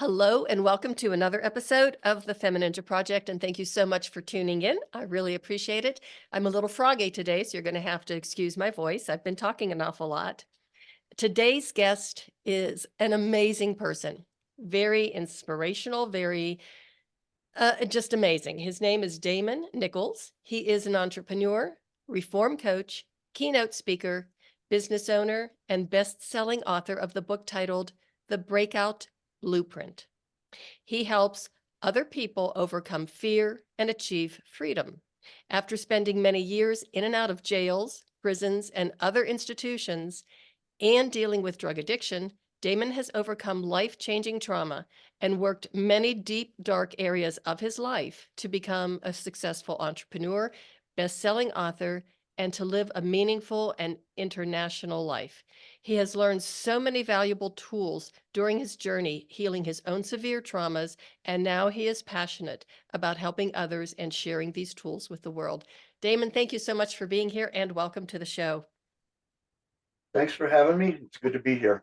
Hello and welcome to another episode of the FemiNinja Project, and thank you so much for tuning in. I really appreciate it. I'm a little froggy today, so you're going to have to excuse my voice. I've been talking an awful lot. Today's guest is an amazing person, very inspirational, very just amazing. His name is Damon Nichols. He is an entrepreneur, reform coach, keynote speaker, business owner, and best-selling author of the book titled The Breakout Blueprint. He helps other people overcome fear and achieve freedom. After spending many years in and out of jails, prisons, and other institutions, and dealing with drug addiction, Damon has overcome life-changing trauma and worked many deep, dark areas of his life to become a successful entrepreneur, best-selling author, and to live a meaningful and international life. He has learned so many valuable tools during his journey, healing his own severe traumas, and now he is passionate about helping others and sharing these tools with the world. Damon, thank you so much for being here and welcome to the show. Thanks for having me. It's good to be here.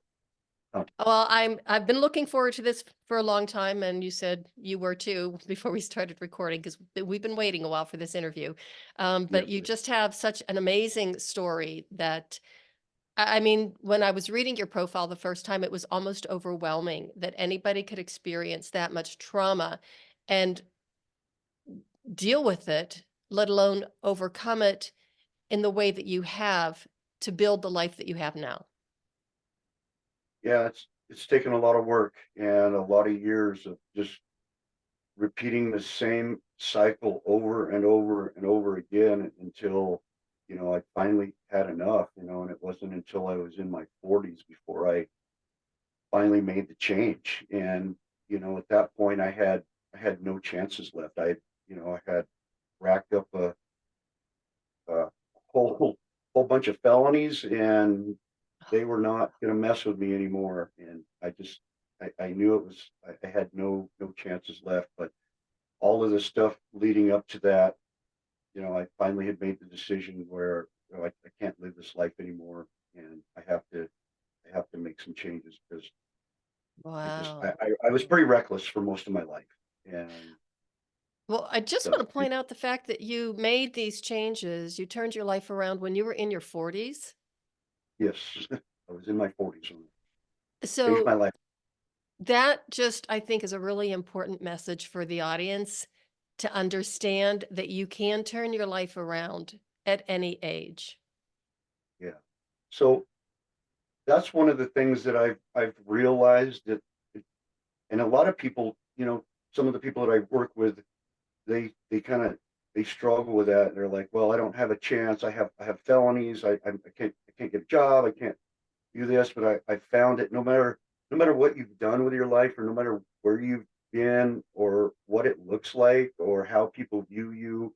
Well, I've been looking forward to this for a long time, and you said you were too before we started recording because we've been waiting a while for this interview. But Yes, you just have such an amazing story that I mean, when I was reading your profile the first time, it was almost overwhelming that anybody could experience that much trauma and deal with it, let alone overcome it in the way that you have to build the life that you have now. yeah, it's taken a lot of work and a lot of years of just repeating the same cycle over and over and over again until, I finally had enough, and it wasn't until I was in my 40s before I finally made the change. And, at that point I had no chances left. I had racked up a whole bunch of felonies, and they were not going to mess with me anymore. And I knew I had no chances left. But all of the stuff leading up to that, I finally had made the decision where I can't live this life anymore, and I have to make some changes because I just Wow. I was pretty reckless for most of my life. And Well, I just so want to point out the fact that you made these changes, you turned your life around when you were in your 40s. yes, I was in my 40s when it changed So my life. that just, I think, is a really important message for the audience to understand that you can turn your life around at any age. Yeah. So that's one of the things that I've realized that, and a lot of people, some of the people that I work with, they kind of they struggle with that. They're like, well, I don't have a chance. I have felonies. I can't get a job. I can't do this. But I found it, no matter what you've done with your life, or no matter where you've been, or what it looks like, or how people view you,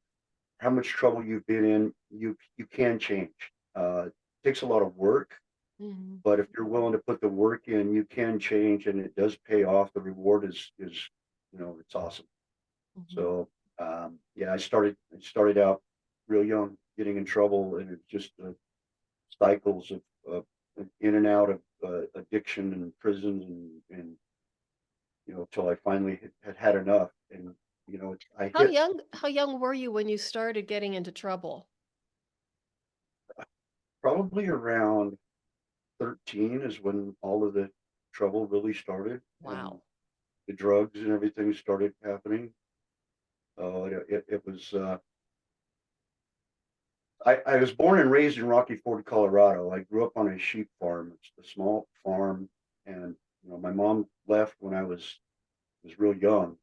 how much trouble you've been in, you can change. It takes a lot of work, Mhm. but if you're willing to put the work in, you can change, and it does pay off. The reward is it's awesome. Mhm. So yeah, I started out real young, getting in trouble, and it's just cycles of in and out of addiction and prisons, and till I finally had enough. And I hit How young were you when you started getting into trouble? probably around 13 is when all of the trouble really started, and Wow. the drugs and everything started happening. It was. I was born and raised in Rocky Ford, Colorado. I grew up on a sheep farm. It's a small farm, and my mom left when I was real young.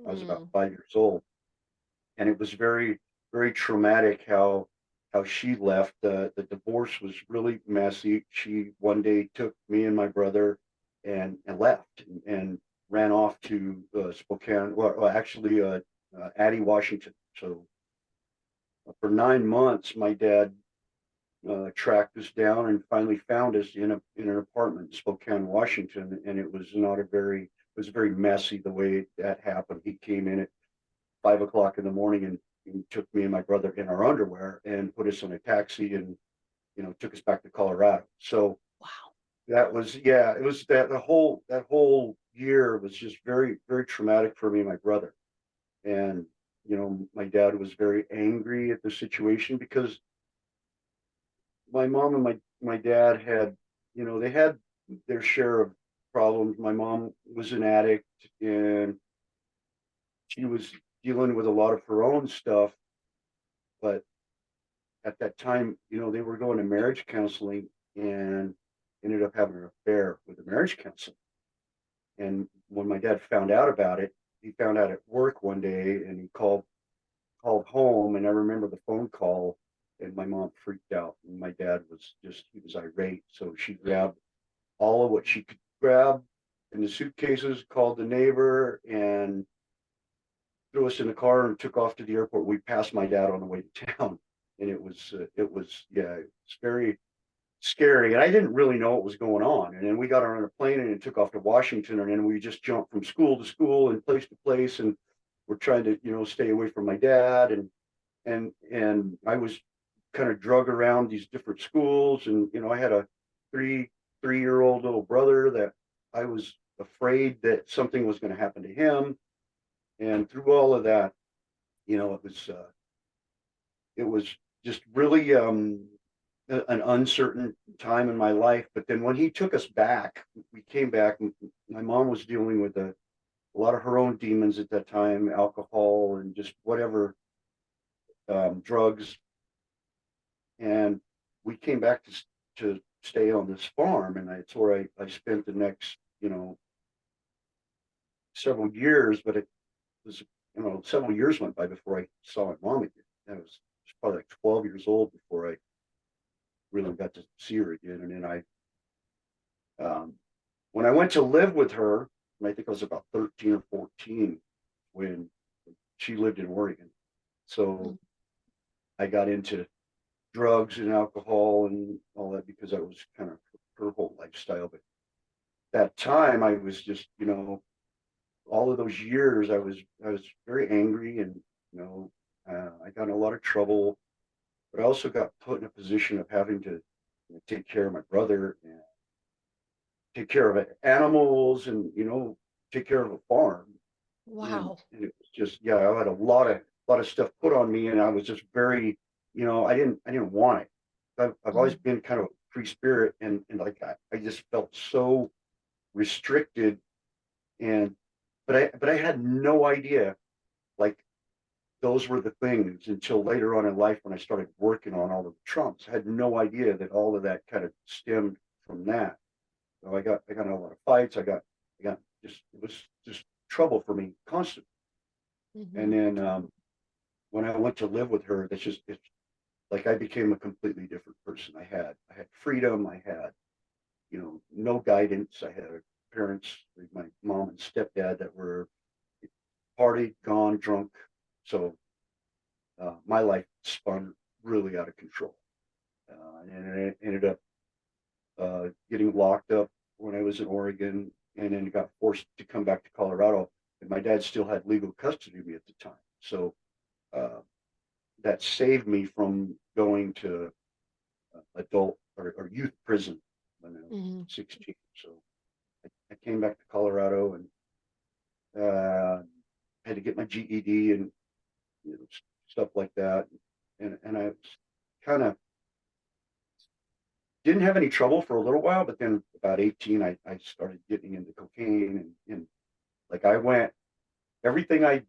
I was about Mm. 5 years old, and it was very very traumatic how she left. The divorce was really messy. She one day took me and my brother and left, and ran off to Spokane. Well, actually, Addie, Washington. So for 9 months, my dad tracked us down and finally found us in an apartment in Spokane, Washington. And it was very messy the way that happened. He came in at 5 o'clock in the morning, and took me and my brother in our underwear and put us in a taxi, and took us back to Colorado. So Wow. that was, yeah, it was that the whole year was just very, very traumatic for me and my brother. And, my dad was very angry at the situation because my mom and my dad had, they had their share of problems. My mom was an addict and she was dealing with a lot of her own stuff. But at that time, they were going to marriage counseling and ended up having an affair with the marriage counselor. And when my dad found out about it, he found out at work one day and he called home. And I remember the phone call and my mom freaked out and my dad was he was irate. So she grabbed all of what she could grab in the suitcases, called the neighbor and threw us in the car and took off to the airport. We passed my dad on the way to town. And yeah, it's very scary. And I didn't really know what was going on. And then we got on a plane and it took off to Washington. And then we just jumped from school to school and place to place. And we're trying to, stay away from my dad. And I was kind of drug around these different schools. And, I had a three-year-old little brother that I was afraid that something was going to happen to him. And through all of that, it was just really an uncertain time in my life. But then when he took us back, we came back. And my mom was dealing with a lot of her own demons at that time, alcohol and just whatever, drugs. And we came back to stay on this farm, and it's where I spent the next, several years. But it was, several years went by before I saw my mom again. I was probably like 12 years old before I really got to see her again. And then when I went to live with her, and I think I was about 13 or 14 when she lived in Oregon. So I got into drugs and alcohol and all that because that was kind of her whole lifestyle. But that time I was just, all of those years I was very angry and, I got in a lot of trouble, but I also got put in a position of having to take care of my brother and take care of animals and, take care of a farm. Wow. And it was just, yeah, I had a lot of stuff put on me and I was just very, I didn't want it. I've always been kind of a free spirit and like I just felt so restricted but I had no idea like those were the things until later on in life when I started working on all of the trumps. I had no idea that all of that kind of stemmed from that. So I got in a lot of fights. I got just it was just trouble for me constantly. And then when I went to live with her, it's like I became a completely different person. I had freedom. I had no guidance. I had parents, like my mom and stepdad, that were partied, gone, drunk. So my life spun really out of control, and I ended up getting locked up when I was in Oregon, and then got forced to come back to Colorado. And my dad still had legal custody of me at the time, so that saved me from going to adult or youth prison when I was 16. So I came back to Colorado and had to get my GED and stuff like that. And I kind of didn't have any trouble for a little while, but then about 18, I started getting into cocaine and like everything I've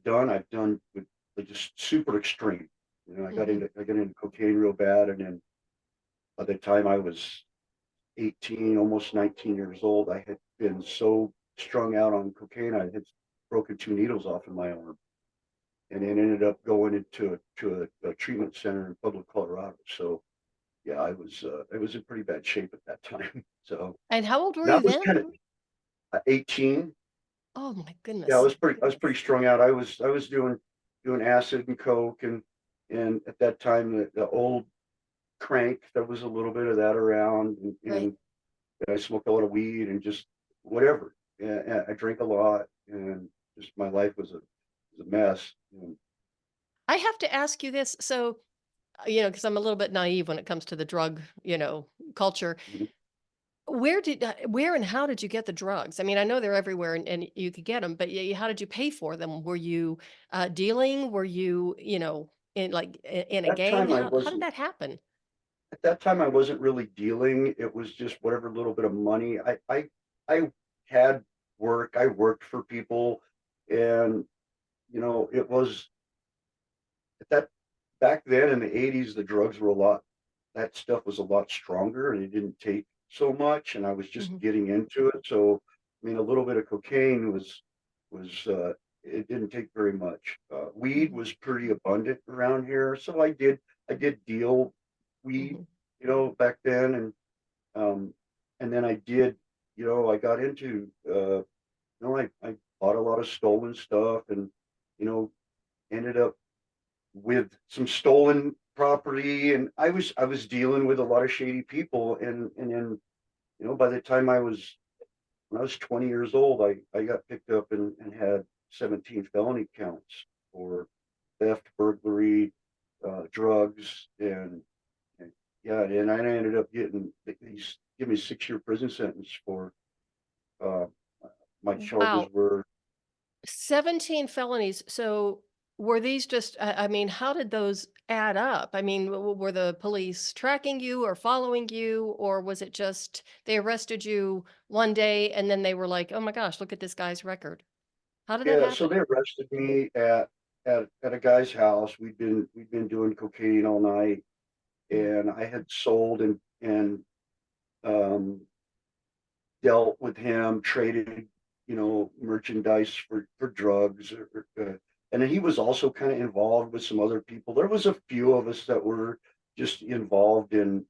done with like just super extreme. I got into cocaine real bad, and then by the time I was 18, almost 19 years old, I had been so strung out on cocaine, I had broken 2 needles off in my arm, and then ended up going into a treatment center in Pueblo, Colorado. So yeah, I was in pretty bad shape at that time. So And how old were you that was then? kind of 18. Oh my Yeah, goodness. I was pretty strung out. I was doing acid and coke and at that time the old crank, there was a little bit of that around, Right. and I smoked a lot of weed and just whatever. And I drank a lot, and just my life was a mess. I have to ask you this. So, because I'm a little bit naive when it comes to the drug, culture. Mhm. where and how did you get the drugs? I mean, I know they're everywhere and you could get them, but how did you pay for them? Were you dealing? Were you, in in a That gang? time I How did wasn't that happen? At that time I wasn't really dealing. It was just whatever little bit of money. I had work. I worked for people, and it was at that back then in the 80s, the drugs were a lot that stuff was a lot stronger and it didn't take so much, and I was just Hmm. getting into it. So, I mean, a little bit of cocaine was it didn't take very much. Weed Hmm. was pretty abundant around here, so I did deal weed, Hmm. back then, um, and then I got into, I bought a lot of stolen stuff, and you know, ended up with some stolen property, and I was dealing with a lot of shady people, and then by the time when I was 20 years old, I got picked up and had 17 felony counts for theft, burglary, drugs, and yeah, and I ended up getting these give me a 6-year prison sentence for uh, my charges Wow. were. 17 felonies. So were these just, I mean, how did those add up? I mean, were the police tracking you or following you, or was it just they arrested you one day and then they were like, oh my gosh, look at this guy's record? How did that Yeah, so happen? they arrested me at a guy's house. We'd been doing cocaine all night, Mm. and I had sold and um, dealt with him, traded, merchandise for drugs, and then he was also kind of involved with some other people. There was a few of us that were just involved in,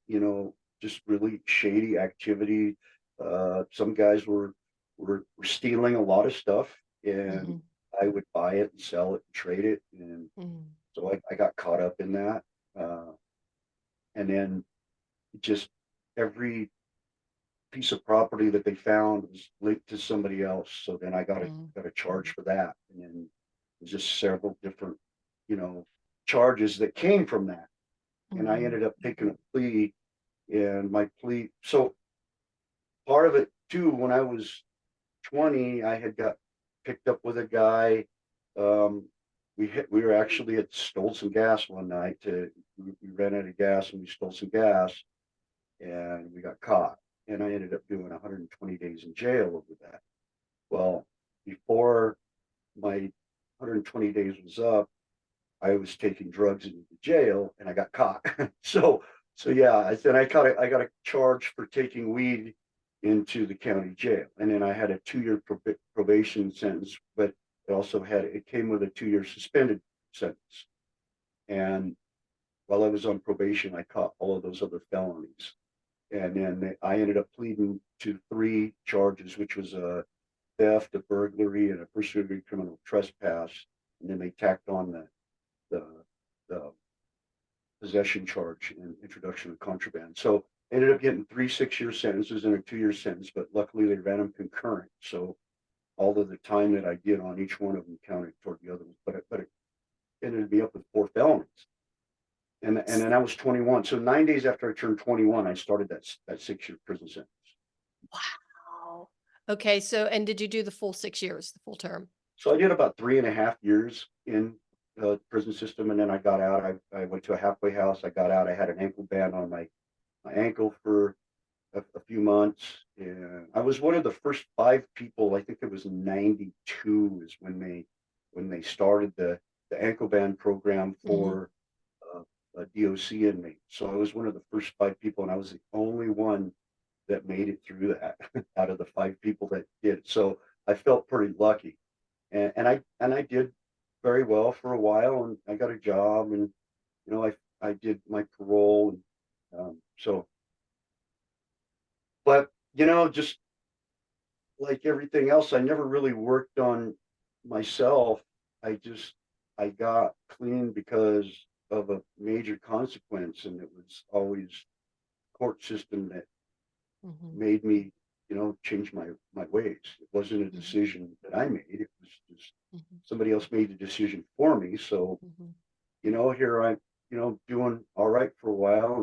just really shady activity. Some guys were stealing a lot of stuff, and Mhm. I would buy it and sell it and trade it, and Mhm. so I got caught up in that. And then just every piece of property that they found was linked to somebody else. So then I got a Mhm. got a charge for that, and then there's just several different, you know, charges that came from that. And I Mhm. ended up taking a plea, and my plea. So part of it too, when I was 20, I had got picked up with a guy. Um, we were actually at stole some gas one night. We ran out of gas and we stole some gas, and we got caught. And I ended up doing 120 days in jail over that. Well, before my 120 days was up, I was taking drugs into the jail and I got caught. So yeah, I got a charge for taking weed into the county jail, and then I had a 2-year probation sentence, but it came with a 2-year suspended sentence. And while I was on probation, I caught all of those other felonies, and then I ended up pleading to 3 charges, which was a theft, a burglary, and a first degree criminal trespass. And then they tacked on the the possession charge and introduction of contraband. So I ended up getting 3 6-year sentences and a 2-year sentence, but luckily they ran them concurrent. So all of the time that I did on each one of them counted toward the other ones. But it ended me up with 4 felonies. And then I was 21. So 9 days after I turned 21, I started that 6-year prison sentence. Wow. Okay, so and did you do the full 6 years, the full term? So I did about 3.5 years in the prison system, and then I got out. I went to a halfway house. I got out. I had an ankle band on my ankle for a few months, and I was one of the first 5 people. I think it was in '92 is when they started the ankle band program Mhm. for uh, DOC inmates. So I was one of the first 5 people, and I was the only one that made it through that out of the 5 people that did. So I felt pretty lucky, and I did very well for a while, and I got a job, and I did my parole, and so, but just like everything else, I never really worked on myself. I got clean because of a major consequence, and it was always court system that Mhm. made me, change my ways. It wasn't a Mhm. decision that I made. It was just Mhm. somebody else made the decision for me. So, Mhm. here I'm, doing all right for a while,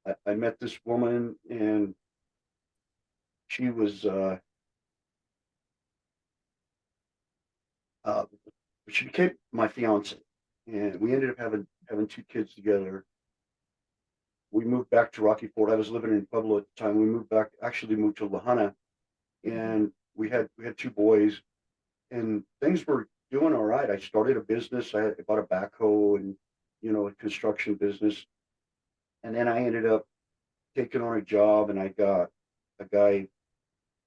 and I met this woman, and she was, uh, she became my fiance, and we ended up having two kids together. We moved back to Rocky Ford. I was living in Pueblo at the time. We moved back, actually moved to La Junta, and we had two boys, and things were doing all right. I started a business. I bought a backhoe and a construction business, and then I ended up taking on a job, and I got a guy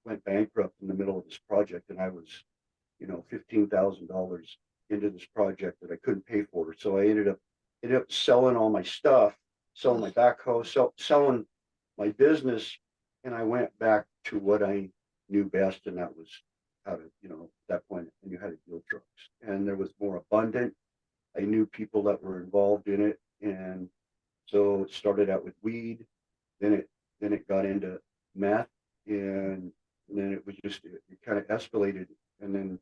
went bankrupt in the middle of this project, and I was $15,000 into this project that I couldn't pay for. So I ended up selling all my stuff, selling my backhoe, selling my business, and I went back to what I knew best, and that was how to, at that point I knew how to deal drugs, and there was more abundant. I knew people that were involved in it, and so it started out with weed, then it got into meth, and then it was just it kind of escalated, and then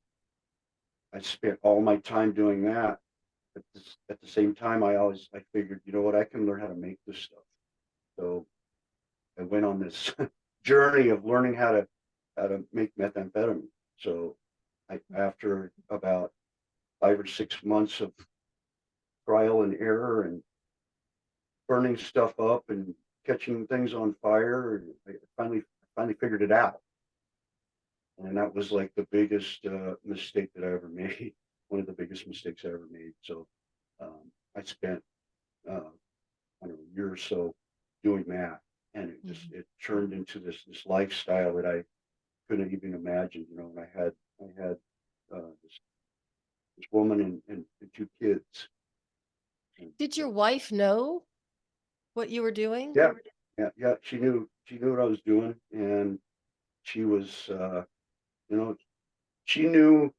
I spent all my time doing that. At the same time, I figured, you know what, I can learn how to make this stuff. So I went on this journey of learning how to make methamphetamine. So after about 5 or 6 months of trial and error and burning stuff up and catching things on fire, and I finally figured it out. And that was like the biggest mistake that I ever made. One of the biggest mistakes I ever made. So I spent I don't know, a year or so doing that, and it turned into this lifestyle that I couldn't even imagine. And I had this woman and two kids. And Did your wife know what you were doing? yeah, yeah. She knew what I was doing, and she was you know she knew.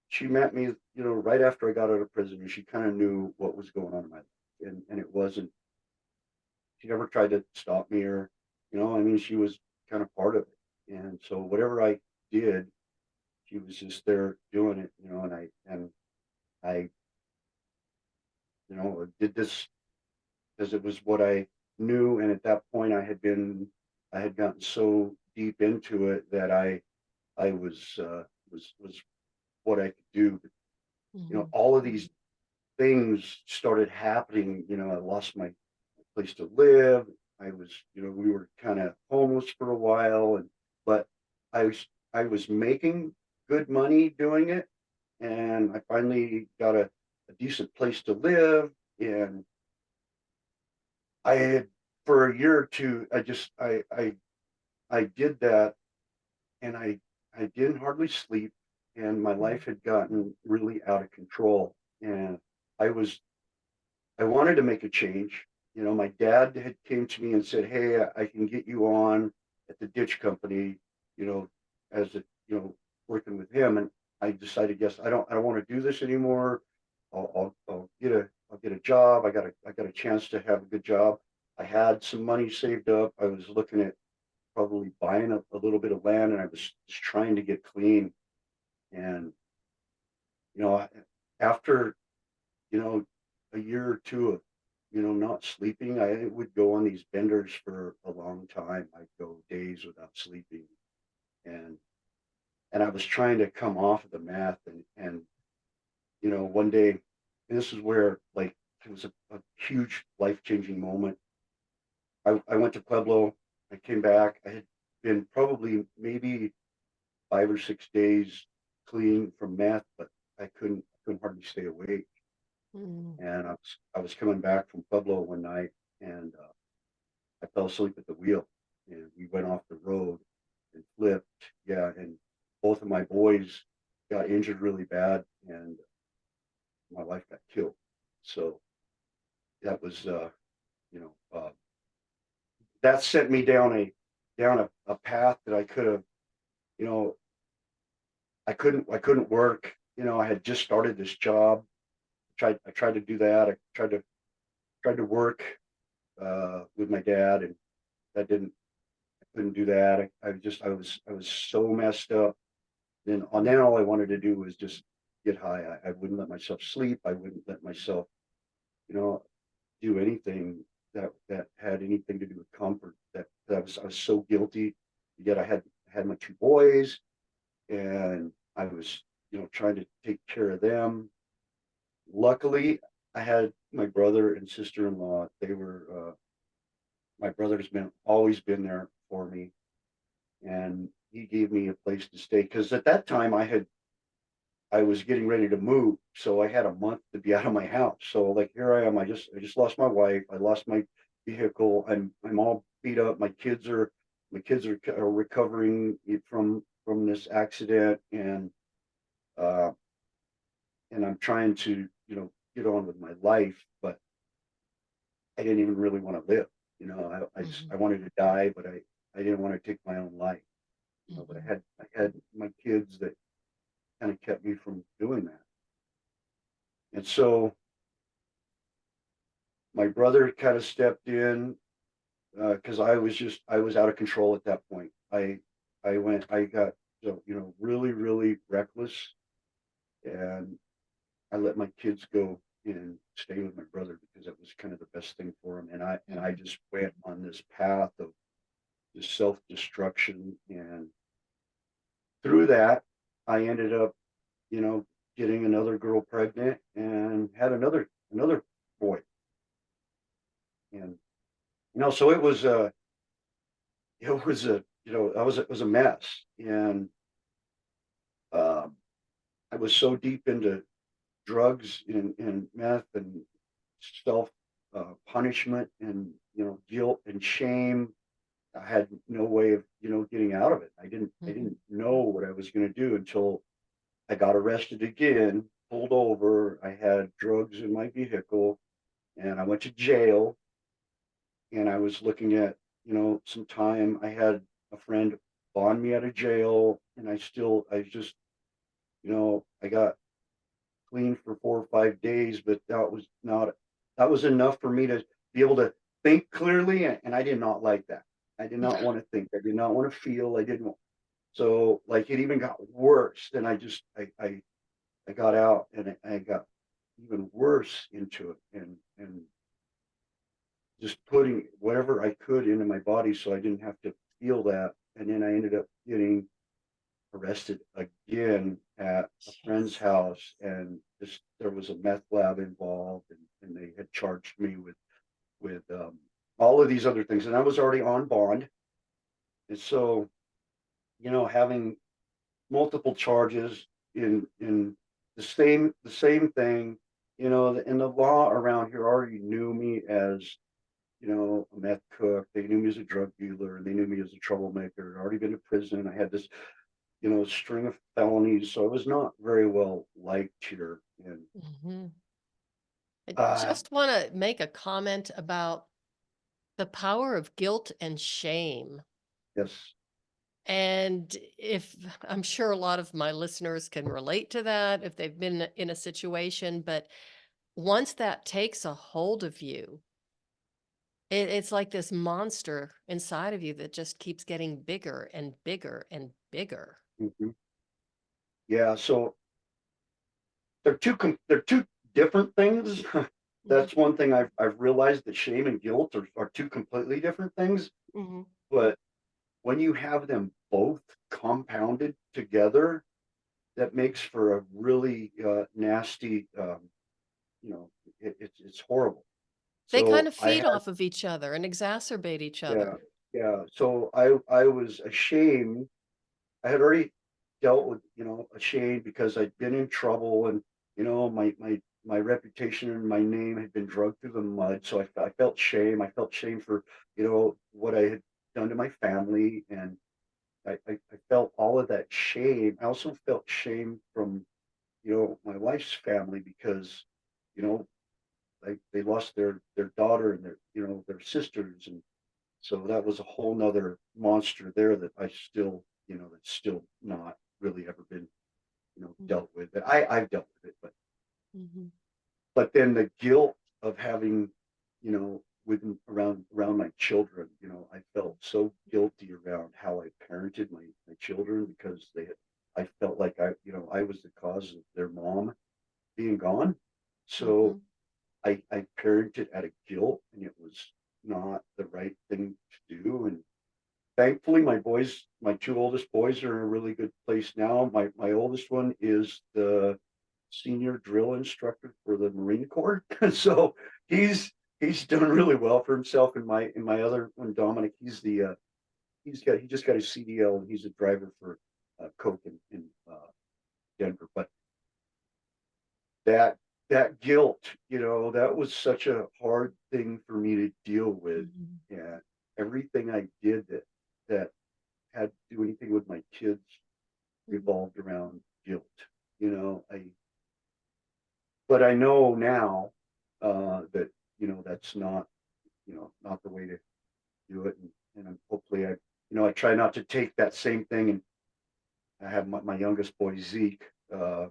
She met me, right after I got out of prison, and she kind of knew what was going on in my life, and it wasn't. She never tried to stop me, or, I mean, she was kind of part of it, and so whatever I did, she was just there doing it, and I did this because it was what I knew, and at that point, I had gotten so deep into it that I was what I could do. All of these things started happening. I lost my place to live. We were kind of homeless for a while, but I was I was making good money doing it, and I finally got a decent place to live. And I had, for a year or two, I did that, and I didn't hardly sleep, and my life had gotten really out of control, and I was I wanted to make a change. My dad had came to me and said, "Hey, I can get you on at the ditch company, you know, as working with him." And I decided, yes, I don't want to do this anymore. I'll get a job. I got a chance to have a good job. I had some money saved up. I was looking at probably buying a little bit of land, and I was just trying to get clean. And you know, after you know, a year or two of, not sleeping, I would go on these benders for a long time. I'd go days without sleeping, and I was trying to come off of the meth, and one day, and this is where, like, it was a huge life-changing moment. I went to Pueblo. I came back. I had been probably maybe 5 or 6 days clean from meth, but I couldn't hardly stay awake. Mm. And I was coming back from Pueblo one night, and I fell asleep at the wheel, and we went off the road and flipped. Yeah, and both of my boys got injured really bad, and my wife got killed. So that was, you know, uh, that sent me down a path that I could have, you know, I couldn't work. I had just started this job. I tried to do that. I tried to work with my dad, and that didn't I couldn't do that. I was so messed up. Then all I wanted to do was just get high. I wouldn't let myself sleep. I wouldn't let myself, you know, do anything that had anything to do with comfort. That I was so guilty. Yet I had my 2 boys, and I was, trying to take care of them. Luckily, I had my brother and sister-in-law. My brother's always been there for me, and he gave me a place to stay because at that time I was getting ready to move, so I had a month to be out of my house. So like here I am, I just lost my wife, I lost my vehicle, I'm all beat up. My kids are recovering from this accident, uh and I'm trying to, get on with my life, but I didn't even really want to live. I wanted to die, but I didn't want to take my own life. But Mhm. I had my kids that kind of kept me from doing that. And so my brother kind of stepped in because I was out of control at that point. I got really really reckless, and I let my kids go and stay with my brother because it was kind of the best thing for him. And I Mhm. just went on this path of just self destruction, and through that, I ended up you know getting another girl pregnant and had another boy. And so it was a mess. And um, I was so deep into drugs and meth and self punishment and guilt and shame. I had no way of getting out of it. I Mhm. didn't know what I was going to do until I got arrested again, pulled over. I had drugs in my vehicle, and I went to jail. And I was looking at some time. I had a friend bond me out of jail, and I just I got clean for 4 or 5 days, but that was enough for me to be able to think clearly, and I did not like that. I did not want to think. I did not want to feel. I didn't. So like it even got worse. Then I got out, and I got even worse into it, and just putting whatever I could into my body so I didn't have to feel that. And then I ended up getting arrested again at a friend's Jeez. house, and there was a meth lab involved, and they had charged me with all of these other things, and I was already on bond. And so having multiple charges in the same thing, and the law around here already knew me as a meth cook. They knew me as a drug dealer, and they knew me as a troublemaker. I'd already been to prison. I had this string of felonies, so I was not very well liked here. And Mhm. I uh, just want to make a comment about the power of guilt and shame. yes, And if I'm sure a lot of my listeners can relate to that if they've been in a situation, but once that takes a hold of you, it's like this monster inside of you that just keeps getting bigger and bigger and bigger. hmm yeah. So they're two different things. Mhm. That's one thing I've realized, that shame and guilt are two completely different things. Mhm. But when you have them both compounded together, that makes for a really nasty. It's horrible. They kind So of I feed had off of each other and exacerbate each yeah, other. yeah. So I was ashamed. I had already dealt with, ashamed because I'd been in trouble, and my reputation and my name had been dragged through the mud. So I felt shame. I felt shame for what I had done to my family, and I felt all of that shame. I also felt shame from my wife's family because you know they lost their daughter and their sisters, and so that was a whole nother monster there that I still, that's still not really ever been, dealt with. But I've dealt with it, Mhm. but then the guilt of having, with around my children, I felt so guilty around how I parented my children because I felt like I was the cause of their mom being gone. So Mhm. I parented out of guilt, and it was not the right thing to do. thankfully, my two oldest boys are in a really good place now. My oldest one is the senior drill instructor for the Marine Corps. So he's done really well for himself. And my other one, Dominic, he just got his CDL and he's a driver for Coke in Denver. But that that guilt, that was such a hard thing for me to deal with. Mhm. And everything I did that had to do anything with my kids revolved around guilt. I but I know now that that's not the way to do it, and hopefully I try not to take that same thing. And I have my youngest boy Zeke. I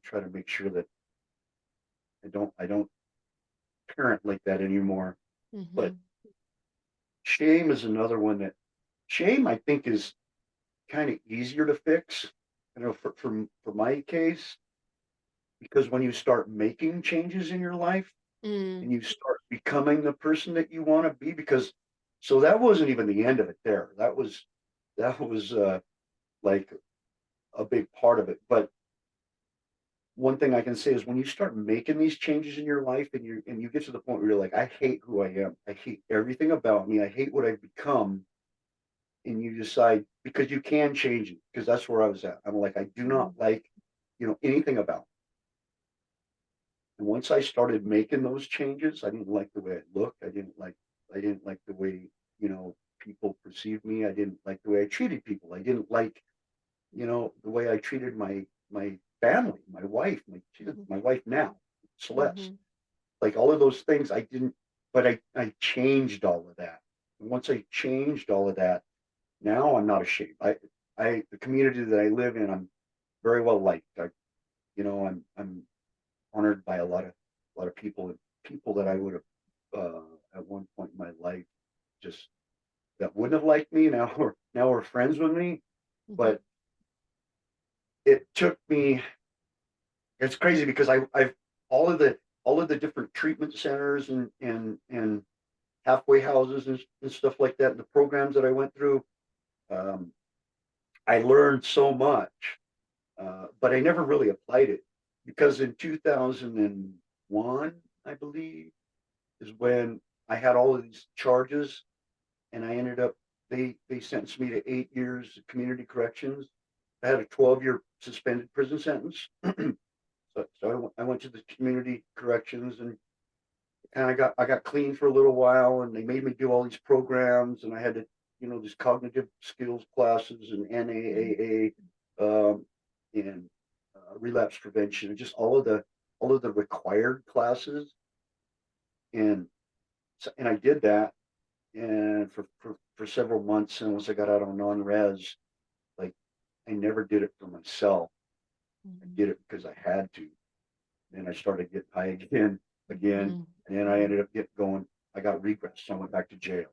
try to make sure that I don't parent like that anymore. But Mhm. shame is another one that shame I think is kind of easier to fix. For my case, because when you start making changes in your life Mm. and you start becoming the person that you want to be, because so that wasn't even the end of it there. That was like a big part of it. But one thing I can say is when you start making these changes in your life and you get to the point where you're like, I hate who I am. I hate everything about me. I hate what I've become. And you decide because you can change it, because that's where I was at. I'm like, I do not like, anything about me. And once I started making those changes, I didn't like the way I looked. I didn't like the way, people perceived me. I didn't like the way I treated people. I didn't like, the way I treated my family, my wife, she's my wife now, Celeste. Mhm. Like all of those things I didn't, but I changed all of that. And once I changed all of that, now I'm not ashamed. The community that I live in, I'm very well liked. I'm honored by a lot of people, and people that I would have at one point in my life just that wouldn't have liked me now are friends with me. Mhm. But it took me. It's crazy because I've all of the different treatment centers and halfway houses and stuff like that, and the programs that I went through. Um, I learned so much, but I never really applied it because in 2001, I believe, is when I had all of these charges, and I ended up they sentenced me to 8 years of community corrections. I had a 12-year suspended prison sentence. So I went to the community corrections and I got clean for a little while, and they made me do all these programs, and I had to, these cognitive skills classes and NAAA, and relapse prevention, and just all of the required classes, and and I did that, and for several months, and once I got out on non-res, like I never did it for myself. I Mhm. did it because I had to. And I started getting high again, Mhm. and then I ended up getting going. I got regress, so I went back to jail.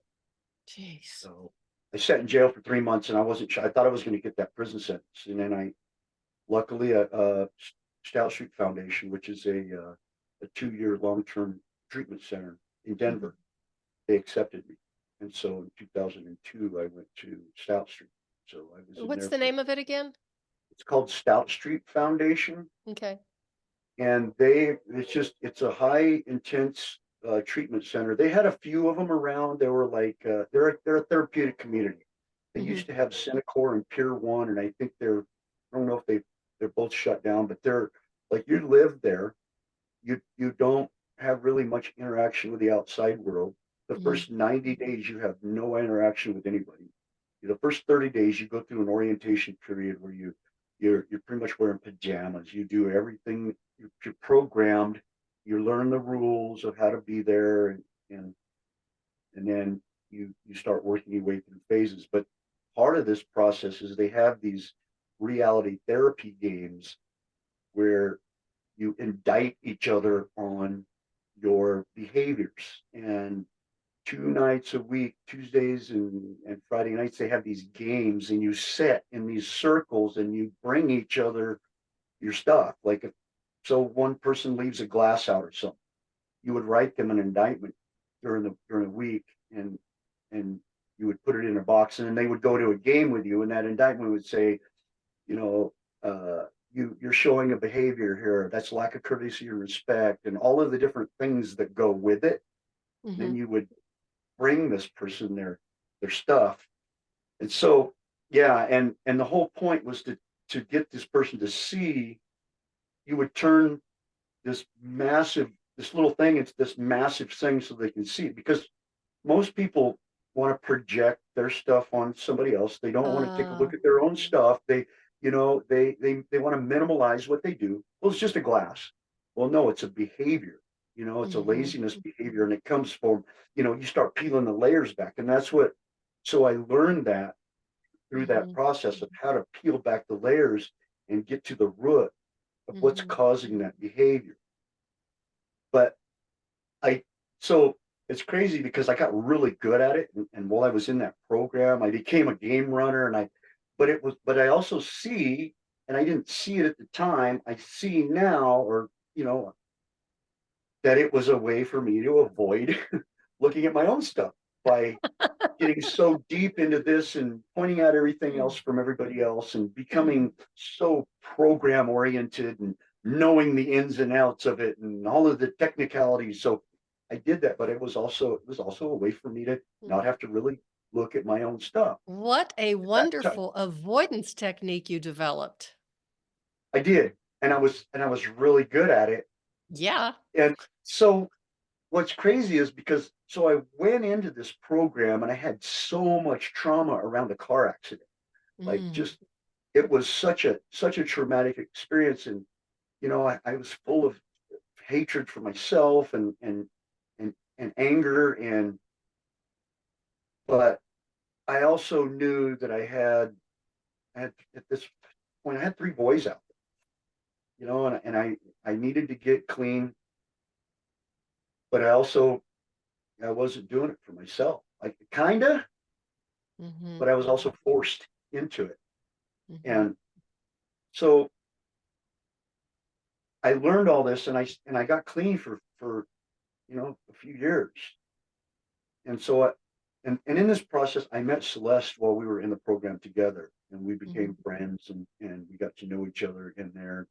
Jeez. So I sat in jail for 3 months, and I wasn't sure. I thought I was going to get that prison sentence, and then luckily, Stout Street Foundation, which is a 2-year long-term treatment center in Mhm. Denver, they accepted me, and so in 2002, I went to Stout Street. So I was in What's there the for. name of it again? It's called Stout Street Foundation. Okay. And it's a high intense treatment center. They had a few of them around. They were like they're a therapeutic community. They Mhm. used to have Centacor and Pier One, and I think I don't know if they're both shut down, but they're like you live there. You don't have really much interaction with the outside world. The Mhm. first 90 days you have no interaction with anybody. The first 30 days you go through an orientation period where you're pretty much wearing pajamas. You do everything. You're programmed. You learn the rules of how to be there, and and then you start working your way through phases. But part of this process is they have these reality therapy games where you indict each other on your behaviors. And 2 nights a week, Tuesdays and Friday nights, they have these games, and you sit in these circles and you bring each other your stuff. Like if so, one person leaves a glass out or something, you would write them an indictment during the week, and you would put it in a box, and then they would go to a game with you, and that indictment would say, you know, you're showing a behavior here that's lack of courtesy or respect, and all of the different things that go with it. Then Mhm. you would bring this person their stuff. And so, yeah, and the whole point was to get this person to see. You would turn this massive, this little thing into this massive thing so they can see, because most people want to project their stuff on somebody else. They don't want to take a look Oh. at their own stuff. They want to minimalize what they do. Well, it's just a glass. Well, no, it's a behavior. It's a Mhm. laziness behavior, and it comes from, you start peeling the layers back. And that's what, so I learned that through that Mhm. process of how to peel back the layers and get to the root of what's Mhm. causing that behavior. But I so it's crazy because I got really good at it, and while I was in that program, I became a game runner, but I also see, and I didn't see it at the time, I see now, or that it was a way for me to avoid looking at my own stuff by getting so deep into this and pointing out everything else from everybody else and becoming so program oriented and knowing the ins and outs of it and all of the technicalities. So I did that, but it was also a way for me to not have to really look at my own stuff. What a At that time, wonderful avoidance technique you developed. I did, and I was really good at it. Yeah. And so what's crazy is, because so I went into this program and I had so much trauma around a car accident. Like, Mm. just, it was such a traumatic experience. And I was full of hatred for myself, and anger, but I also knew that I had at this point, I had 3 boys out there, and I needed to get clean, but I wasn't doing it for myself, like, kinda, Mhm. but I was also forced into it. Mhm. And so I learned all this, and I got clean for a few years. And so and in this process, I met Celeste while we were in the program together, and we Mhm. became friends, and we got to know each other in there.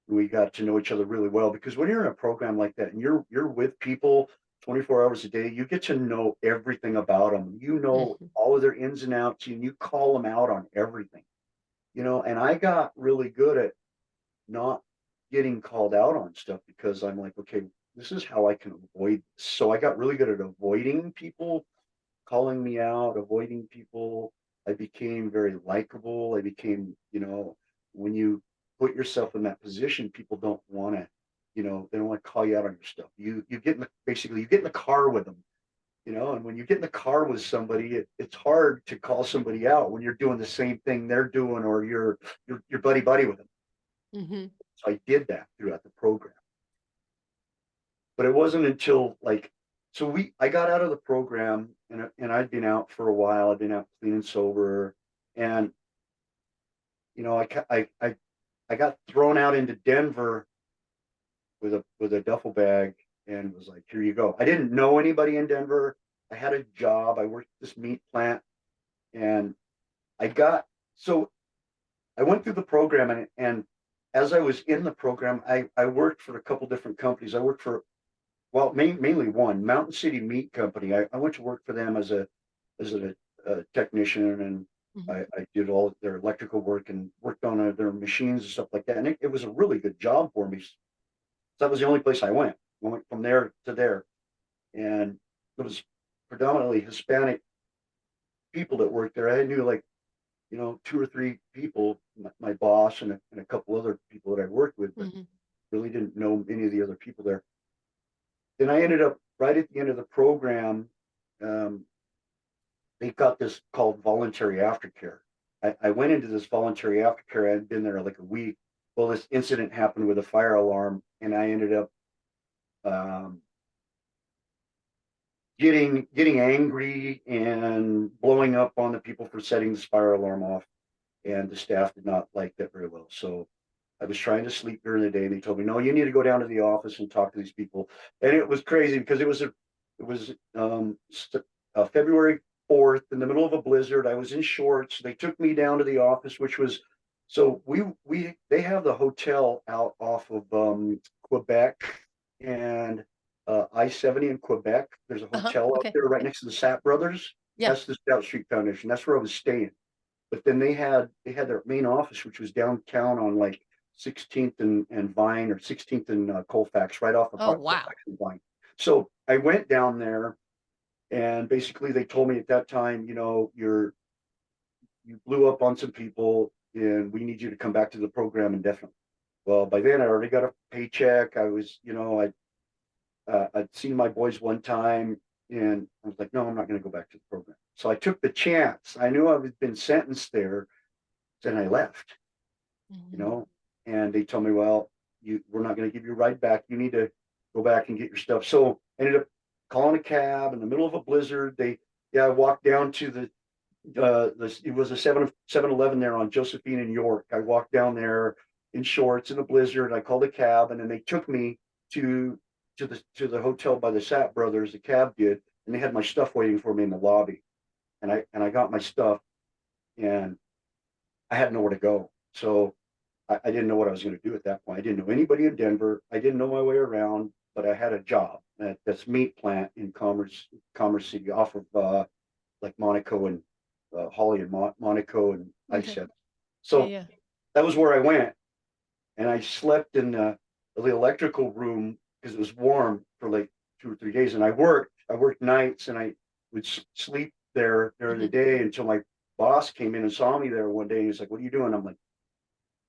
We got to know each other really well, because when you're in a program like that and you're with people 24 hours a day, you get to know everything about them. You know Mhm. all of their ins and outs, and you call them out on everything. And I got really good at not getting called out on stuff, because I'm like, okay, this is how I can avoid this. So I got really good at avoiding people calling me out, avoiding people. I became very likable. I became, when you put yourself in that position, people don't want to, they don't want to call you out on your stuff. You get in basically you get in the car with them, and when you get in the car with somebody, it's hard to call somebody out when you're doing the same thing they're doing, or you're buddy buddy with them. Mhm. So I did that throughout the program. But it wasn't until, like, I got out of the program, and I'd been out for a while. I'd been out clean and sober, and I got thrown out into Denver with a duffel bag, and was like, here you go. I didn't know anybody in Denver. I had a job. I worked at this meat plant, and I got so I went through the program, and as I was in the program, I worked for a couple different companies. I worked for, well, mainly one, Mountain City Meat Company. I went to work for them as a technician, and Mhm. I did all their electrical work and worked on their machines and stuff like that. And it was a really good job for me. So that was the only place I went. I went from there to there, and it was predominantly Hispanic people that worked there. I knew, like, 2 or 3 people, my boss and a couple other people that I worked with, but Mhm. really didn't know any of the other people there. Then I ended up right at the end of the program. Um, they got this called voluntary aftercare. I went into this voluntary aftercare. I had been there like a week. Well, this incident happened with a fire alarm, and I ended up um, getting angry and blowing up on the people for setting this fire alarm off. And the staff did not like that very well. So I was trying to sleep during the day, and they told me, no, you need to go down to the office and talk to these people. And it was crazy, because it was February 4th in the middle of a blizzard. I was in shorts. They took me down to the office, which was, so they have the hotel out off of Quebec and I-70 in Quebec. There's a hotel out Okay. there right next to the Sapp Brothers. Yeah. That's the Stout Street Foundation. That's where I was staying. But then they had their main office, which was downtown on like 16th and Vine, or 16th and Colfax, right off of Oh, wow. Colfax and Vine. So I went down there, and basically they told me at that time, you blew up on some people, and we need you to come back to the program indefinitely. Well, by then I already got a paycheck. I was, I'd seen my boys one time, and I was like, no, I'm not going to go back to the program. So I took the chance. I knew I had been sentenced there. Then I left, and they told me, well, we're not going to give you a ride back. You need to go back and get your stuff. So I ended up calling a cab in the middle of a blizzard. I walked down to it was a 7-Eleven there on Josephine and York. I walked down there in shorts in a blizzard. I called a cab, and then they took me to the hotel by the Sapp Brothers. The cab did, and they had my stuff waiting for me in the lobby. And I got my stuff, and I had nowhere to go. So I didn't know what I was going to do at that point. I didn't know anybody in Denver. I didn't know my way around, but I had a job at this meat plant in Commerce City, off of like Monaco and Holly and Monaco and I Okay. said. So Yeah. that was where I went, and I slept in the electrical room because it was warm for like 2 or 3 days. And I worked nights, and I would sleep there during the day until my boss came in and saw me there one day. And he's like, "What are you doing?" I'm like,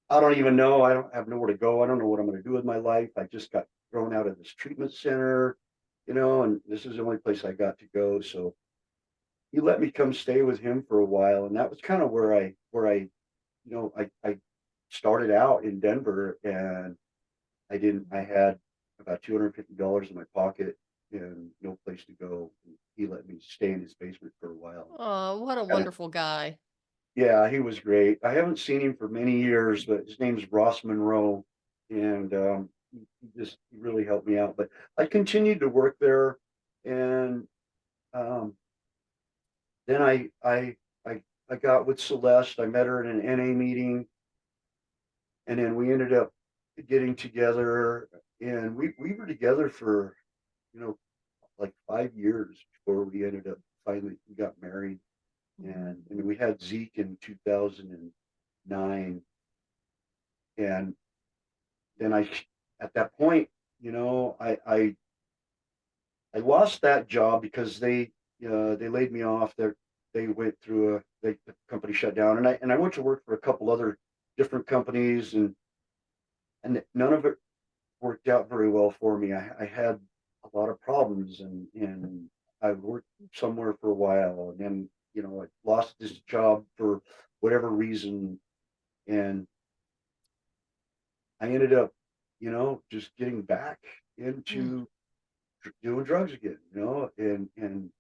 "I don't even know. I don't have nowhere to go. I don't know what I'm going to do with my life. I just got thrown out of this treatment center, and this is the only place I got to go." So he let me come stay with him for a while, and that was kind of where I started out in Denver, and I had about $250 in my pocket and no place to go. He let me stay in his basement for a while. Oh, what a And wonderful guy. yeah, he was great. I haven't seen him for many years, but his name's Ross Monroe, and he really helped me out. But I continued to work there, and um, then I got with Celeste. I met her in an NA meeting, and then we ended up getting together, and we were together for you know like 5 years before we ended up finally we got married, and we had Zeke in 2009, and then at that point, I lost that job because they laid me off. They went through the company shut down, and I went to work for a couple other different companies, and none of it worked out very well for me. I had a lot of problems, and I worked somewhere for a while, and then I lost this job for whatever reason, and I ended up just getting back into doing drugs again, and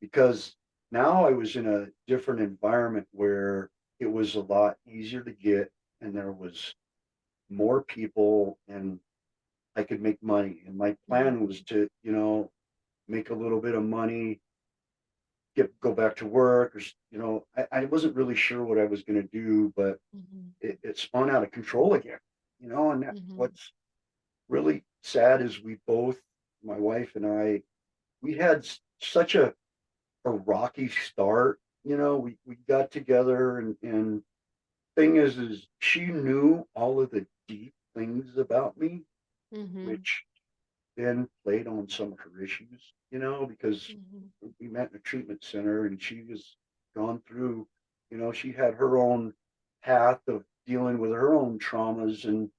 because now I was in a different environment where it was a lot easier to get, and there was more people, and I could make money. And my plan was to, make a little bit of money, go back to work, or I wasn't really sure what I was going to do, but it spun out of control again, and what's really sad is my wife and I, we had such a rocky start. We got together, and thing is she knew all of the deep things about me, which then played on some of her issues, because we met in a treatment center, and she was gone through, she had her own path of dealing with her own traumas and,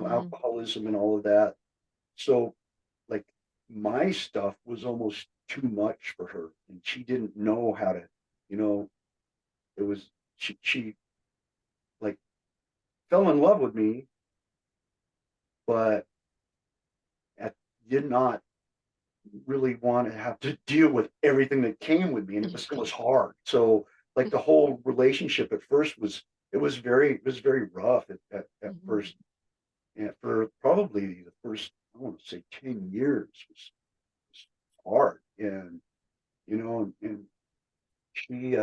alcoholism and all of that. So like my stuff was almost too much for her, and she didn't know how to, you know, it was, she like fell in love with me, but I did not really want to have to deal with everything that came with me, and it was hard. So like the whole relationship at first it was very rough at first, and for probably the first, I want to say, 10 years was hard, and she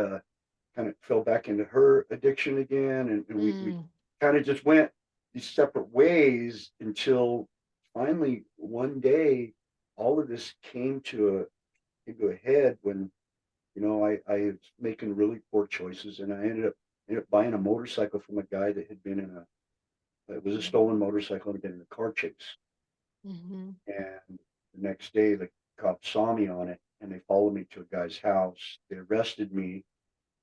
kind of fell back into her addiction again, and we Mm. kind of just went these separate ways until finally one day all of this came to a head when I was making really poor choices, and I ended up buying a motorcycle from a guy that had been in a it was a stolen motorcycle and had been in a car chase. Mhm. And the next day the cops saw me on it and they followed me to a guy's house. They arrested me,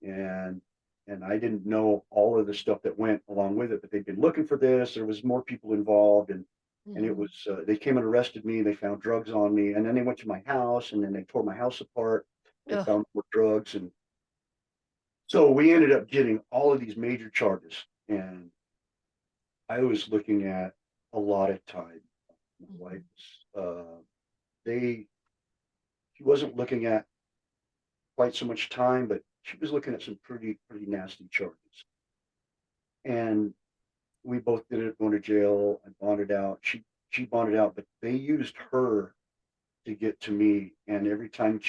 and I didn't know all of the stuff that went along with it, but they'd been looking for this. There was more people involved, and it Mhm. was they came and arrested me. They found drugs on me, and then they went to my house, and then they tore my house apart. They Ugh. found more drugs, and so we ended up getting all of these major charges. And I was looking at a lot of time. My Mhm. wife's they she wasn't looking at quite so much time, but she was looking at some pretty nasty charges. And we both did it, going to jail. I bonded out. She bonded out, but they used her to get to me. And every time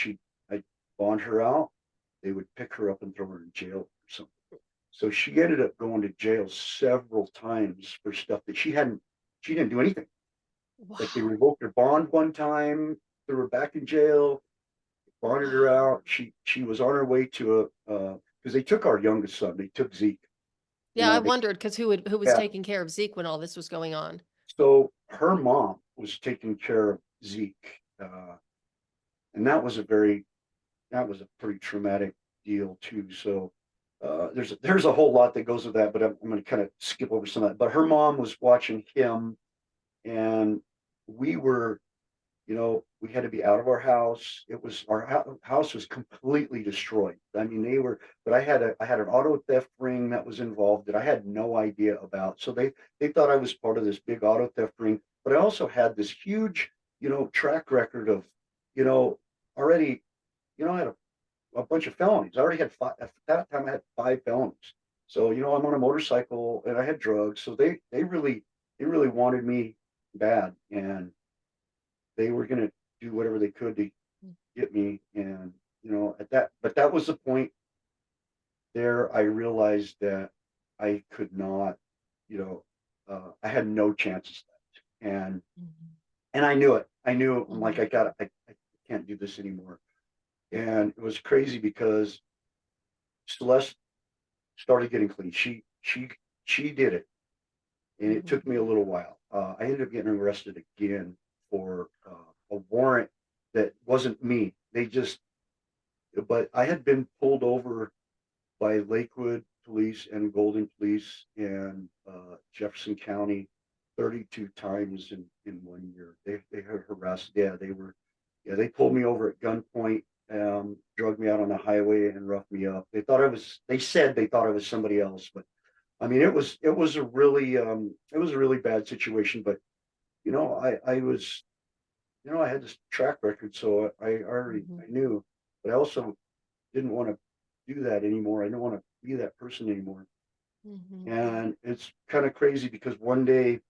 I bond her out, they would pick her up and throw her in jail or something. So she ended up going to jail several times for stuff that she didn't do anything. Like they Wow. revoked her bond one time, threw her back in jail, bonded her Wow. out. She was on her way to because they took our youngest son. They took Zeke. Yeah, I They wondered because who was yeah. taking care of Zeke when all this was going on? So her mom was taking care of Zeke, and that was a pretty traumatic deal too. So there's a whole lot that goes with that, but I'm going to kind of skip over some of that. But her mom was watching him, and we were we had to be out of our house. It was our house was completely destroyed. I mean, but I had an auto theft ring that was involved that I had no idea about. So they thought I was part of this big auto theft ring, but I also had this huge, track record of, you know, already, I had a bunch of felonies. I already had five at that time. I had five felonies. So, I'm on a motorcycle and I had drugs. So they really wanted me bad, and they were going to do whatever they could to get me. And but that was the point there. I realized that I could not, I had no chances left. Mhm. And I knew it. I'm like, Mhm. I can't do this anymore. And it was crazy because Celeste started getting clean. She did it, and it Mhm. took me a little while. I ended up getting arrested again for a warrant that wasn't me. But I had been pulled over by Lakewood police and Golden police and Jefferson County 32 times in 1 year. They had harassed. Yeah, they pulled me over at gunpoint, drugged me out on the highway and roughed me up. They said they thought I was somebody else, but I mean, it was a really bad situation. But I had this track record, so Mhm. I knew, but I also didn't want to do that anymore. I didn't want to be that person anymore. Mhm. And it's kind of crazy because one day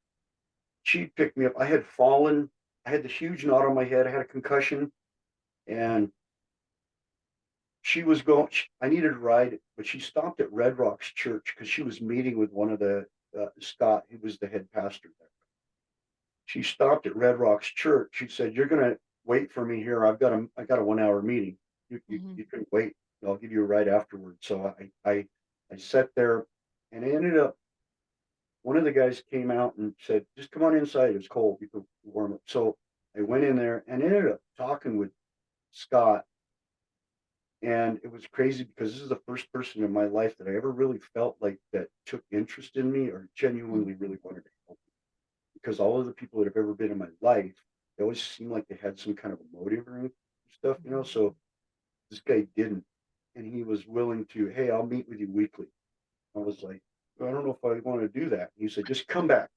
she picked me up. I had fallen. I had this huge knot on my head. I had a concussion, and I needed a ride, but she stopped at Red Rocks Church because she was meeting with one of Scott, who was the head pastor there. She stopped at Red Rocks Church. She said, "You're going to wait for me here. I got a 1 hour meeting. Mhm. You can wait. I'll give you a ride afterwards." So I sat there, and I ended up one of the guys came out and said, "Just come on inside. It's cold. You can warm up." So I went in there and ended up talking with Scott. And it was crazy because this is the first person in my life that I ever really felt like that took interest in me or genuinely really wanted to help me. Because all of the people that have ever been in my life, they always seemed like they had some kind of a motive or stuff. Mhm. So this guy didn't. And he was willing to, "Hey, I'll meet with you weekly." I was like, "Well, I don't know if I want to do that." He said, "Just come back.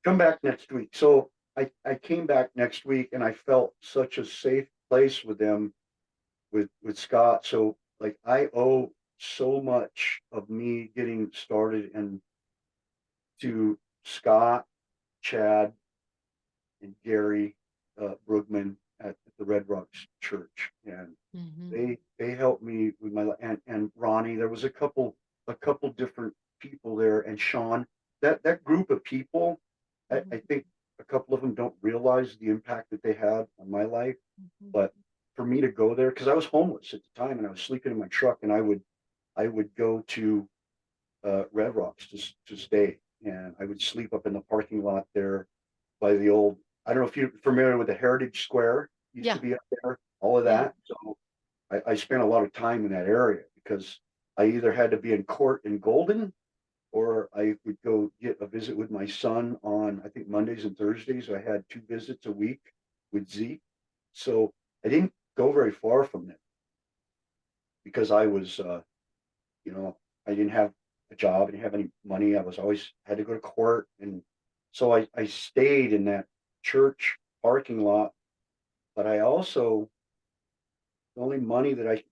Come back next week." So I came back next week, and I felt such a safe place with them, with Scott. So like I owe so much of me getting started and to Scott, Chad, and Gary Brugman. at the Red Rocks Church, and Mhm. they helped me with my and Ronnie. There was a couple different people there, and Sean. That group of people, I Mhm. think a couple of them don't realize the impact that they had on my life. Mhm. But for me to go there, because I was homeless at the time, and I was sleeping in my truck, and I would go to Red Rocks to stay, and I would sleep up in the parking lot there by the old. I don't know if you're familiar with the Heritage Square. Used to Yeah. be up there, all of Yeah. that. So I spent a lot of time in that area because I either had to be in court in Golden, or I would go get a visit with my son on, I think, Mondays and Thursdays. I had 2 visits a week with Zeke. So I didn't go very far from them because I was, you know, I didn't have a job, I didn't have any money. I was always had to go to court. And so I stayed in that church parking lot, but I also, the only money that I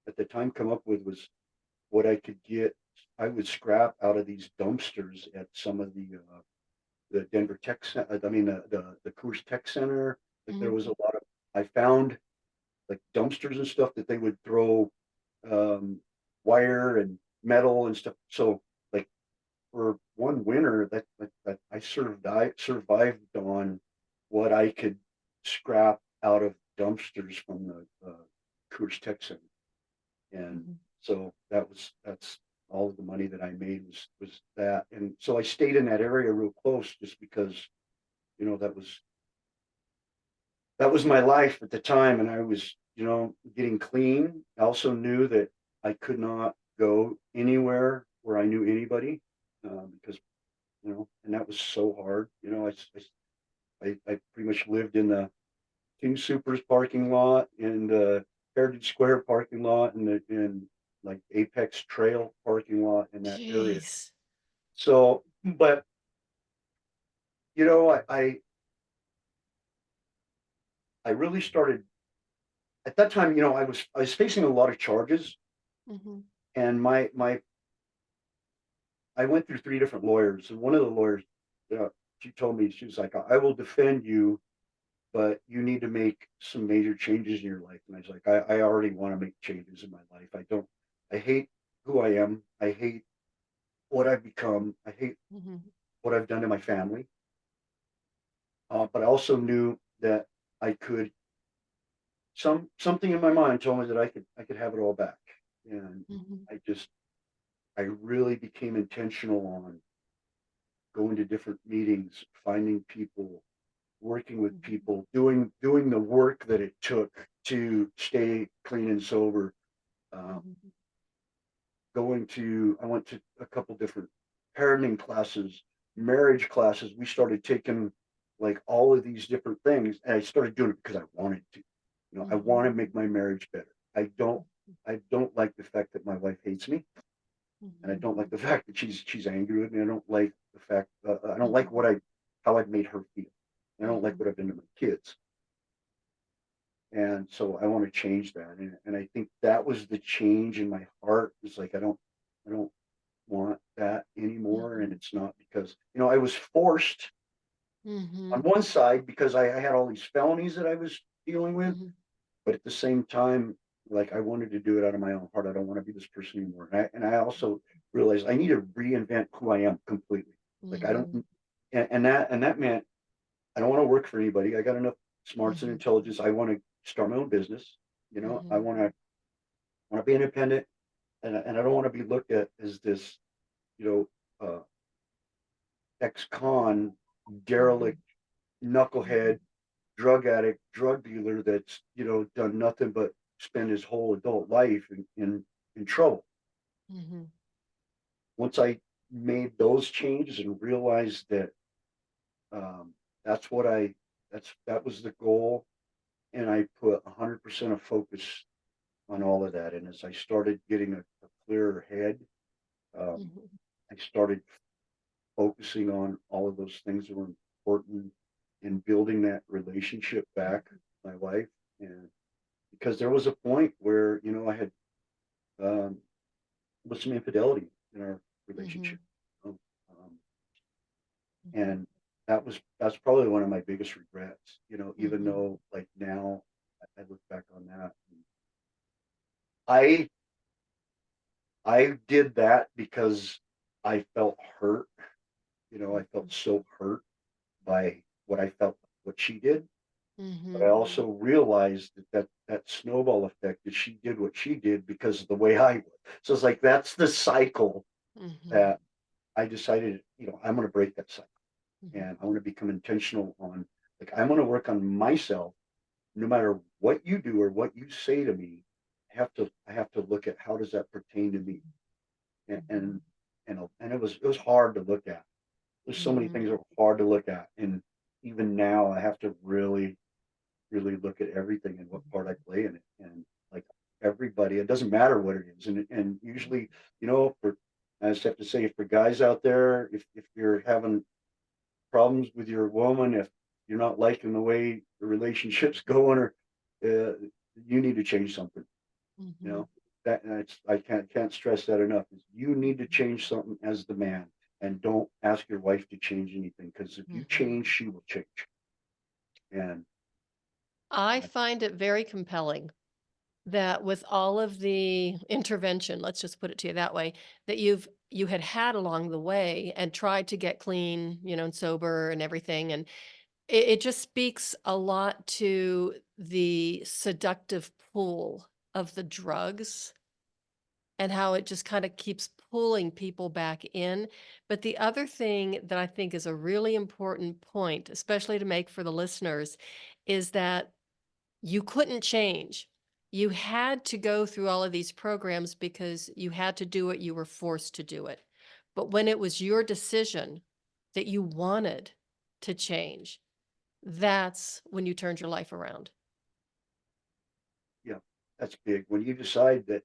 at the time come up with was what I could get. I would scrap out of these dumpsters at some of the Denver Tech Center. I mean, the Coors Tech Center. Like there Mhm. was a lot of. I found like dumpsters and stuff that they would throw um, wire and metal and stuff. So like for one winter, that I survived on what I could scrap out of dumpsters from the Coors Tech Center. And Mhm. so that's all of the money that I made was that. And so I stayed in that area real close just because, you know, that was my life at the time. And I was, getting clean. I also knew that I could not go anywhere where I knew anybody, because, and that was so hard. I pretty much lived in the King Supers parking lot, in the Heritage Square parking lot, and in like Apex Trail parking lot in that area. Jeez. So, but I really started at that time. I was facing a lot of charges, Mhm. and my I went through 3 different lawyers, and one of the lawyers, she told me, she was like, "I will defend you, but you need to make some major changes in your life." And I was like, I already want to make changes in my life. I hate who I am. I hate what I've become. I hate Mhm. what I've done to my family. But I also knew that I could, something in my mind told me that I could have it all back. And Mhm. I just, I really became intentional on going to different meetings, finding people, working with Mhm. people, doing the work that it took to stay clean and sober. Um, Mhm. I went to a couple different parenting classes, marriage classes. We started taking like all of these different things, and I started doing it because I wanted to. I want Mhm. to make my marriage better. I don't like the fact that my wife hates me, and I don't like Mhm. the fact that she's angry with me. I don't like the fact, I don't like Mhm. how I've made her feel. I don't like Mhm. what I've done to my kids. And so I want to change that. And I think that was the change in my heart. It's like I don't want that anymore. And Mhm. it's not because, I was forced on Mhm. one side because I had all these felonies that I was dealing with, Mhm. but at the same time, like I wanted to do it out of my own heart. I don't want to be this person anymore. And I also realized I need to reinvent who I am completely. Like I don't, Mhm. and that meant I don't want to work for anybody. I got enough smarts and Mhm. intelligence. I want to start my own business. I Mhm. want to be independent, and I don't want to be looked at as this, you ex-con, Mhm. derelict, knucklehead, drug addict, drug dealer that's done nothing but spend his whole adult life in trouble. Mhm. Once I made those changes and realized that, um, that's what I that was the goal, and I put 100% of focus on all of that. And as I started getting a clearer head, um, Mhm. I started focusing on all of those things that were important in building that relationship back with my wife. And because there was a point where, I had, um, with some infidelity in our relationship. Mhm. um, um, Mhm. and that's probably one of my biggest regrets, even Mhm. though like now I look back on that. I I did that because I felt hurt. I felt so hurt by what I felt what she did. But I Mhm. also realized that snowball effect that she did what she did because of the way I would. So it's like that's the cycle Mhm. that I decided, I'm going to break that cycle Mhm. and I want to become intentional on like I'm going to work on myself no matter what you do or what you say to me. I have to look at how does that pertain to me and Mhm. and and it was hard to look at. There's so many Mhm. things that are hard to look at, and even now I have to really look at everything and what part I play in it. And like everybody, it doesn't matter what it is. And usually, for I just have to say, for guys out there, if you're having problems with your woman, if you're not liking the way the relationship's going, or uh, you need to change something. You Mhm. know that's I can't stress that enough. Is you need to change something as the man, and don't ask your wife to change anything because if you Mhm. change, she will change. And I find it very compelling that with all of the intervention, let's just put it to you that way, that you had along the way and tried to get clean, and sober and everything. And it just speaks a lot to the seductive pull of the drugs and how it just kind of keeps pulling people back in. But the other thing that I think is a really important point, especially to make for the listeners, is that you couldn't change. You had to go through all of these programs because you had to do it, you were forced to do it. But when it was your decision that you wanted to change, that's when you turned your life around. yeah, that's big. When you decide that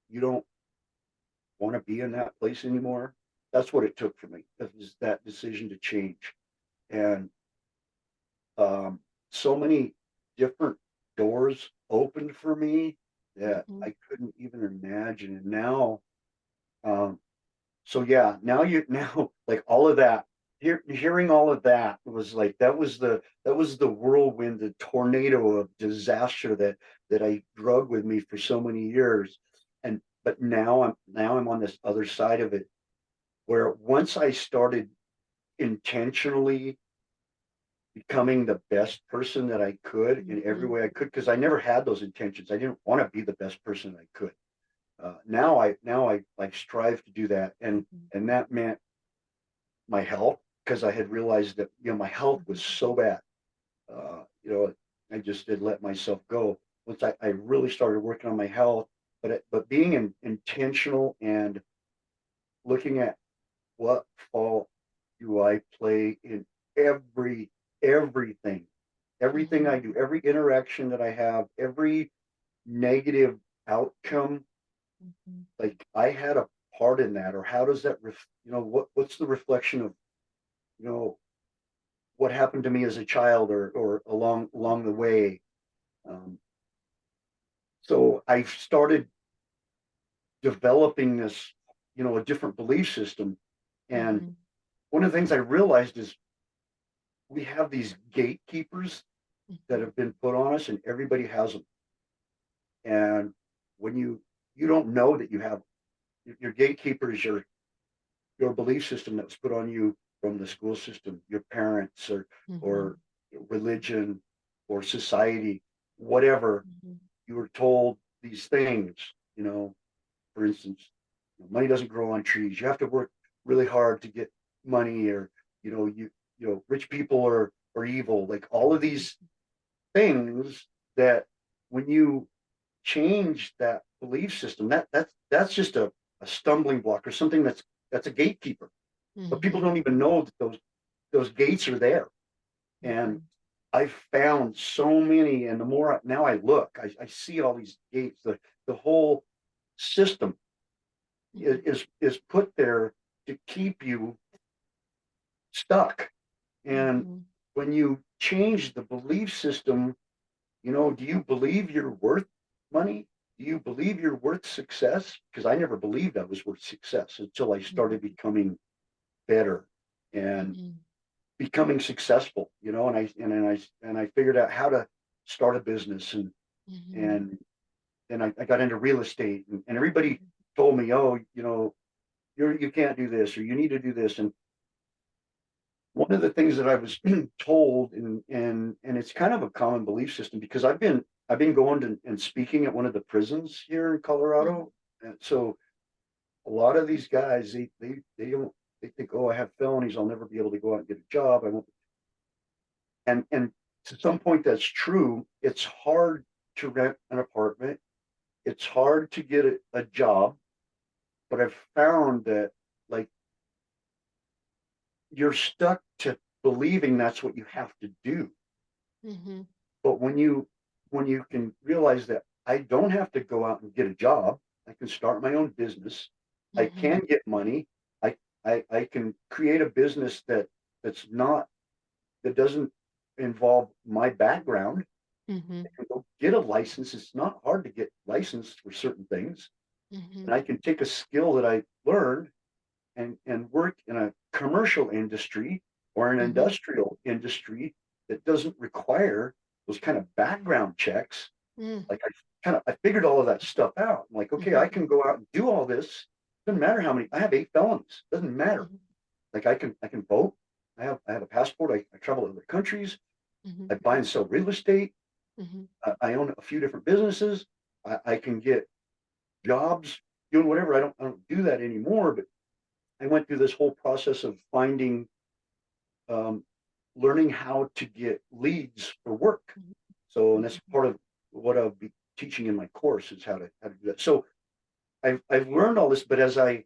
you don't want to be in that place anymore, that's what it took for me. That was that decision to change. And um, so many different doors opened for me that Mhm, I couldn't even imagine. And now, um, so yeah, now now like all of that, hearing all of that was like that was the whirlwind, the tornado of disaster that I drug with me for so many years. And but now I'm on this other side of it where once I started intentionally becoming the best person that I could in every mhm, way I could, because I never had those intentions. I didn't want to be the best person I could. Now I like strive to do that, and mhm, that meant my health because I had realized that my health was mhm, so bad. I just did let myself go once I really started working on my health. But being intentional and looking at what fault do I play in every everything, everything I mhm, do, every interaction that I have, every negative outcome, mhm, like I had a part in that, or how does that what's the reflection of you know what happened to me as a child, or along the way. Um, so I started developing this, a different belief system. And mhm, one of the things I realized is we have these gatekeepers that mhm, have been put on us, and everybody has them. And when you don't know that you have your gatekeeper is your belief system that was put on you from the school system, your parents, or mhm, religion, or society, whatever. mhm, You were told these things, for instance, money doesn't grow on trees. You have to work really hard to get money, or rich people are evil. Like all of these things that when you change that belief system, that's just a stumbling block, or something that's a gatekeeper. But people mhm, don't even know that those gates are there. And mhm, I found so many, and the more now I look, I see all these gates. The whole system mhm, is put there to keep you stuck. And mhm, when you change the belief system, do you believe you're worth money? Do you believe you're worth success? Because I never believed I was worth success until I mhm, started becoming better. And mhm. becoming successful, and I figured out how to start a business, Mhm. and then I got into real estate, and everybody told me, oh, you can't do this, or you need to do this. And one of the things that I was told, and it's kind of a common belief system, because I've been going to and speaking at one of the prisons here in Mhm. Colorado. And so a lot of these guys, they don't, they think, oh, I have felonies, I'll never be able to go out and get a job. I won't. And to some point that's true. It's hard to rent an apartment. It's hard to get a job, but I've found that, like, you're stuck to believing that's what you have to do. Mhm. But when you can realize that I don't have to go out and get a job, I can start my own business. I Mhm. can get money. I I can create a business that's not that doesn't involve my background. Mhm. I can go get a license. It's not hard to get licensed for certain things. Mhm. And I can take a skill that I learned and work in a commercial industry or an Mhm. industrial industry that doesn't require those kind of background checks. Mm. Like, I figured all of that stuff out. I'm like, okay, Mhm. I can go out and do all this. Doesn't matter how many. I have 8 felonies. Doesn't matter. Mhm. Like, I can vote. I have a passport. I travel to other countries. Mhm. I buy and sell real estate. Mhm. I own a few different businesses. I can get jobs doing whatever. I don't do that anymore. But I went through this whole process of finding, um, learning how to get leads for work. Mhm. So, and that's Mhm. part of what I'll be teaching in my course, is how to do that. So I've learned all this, but as I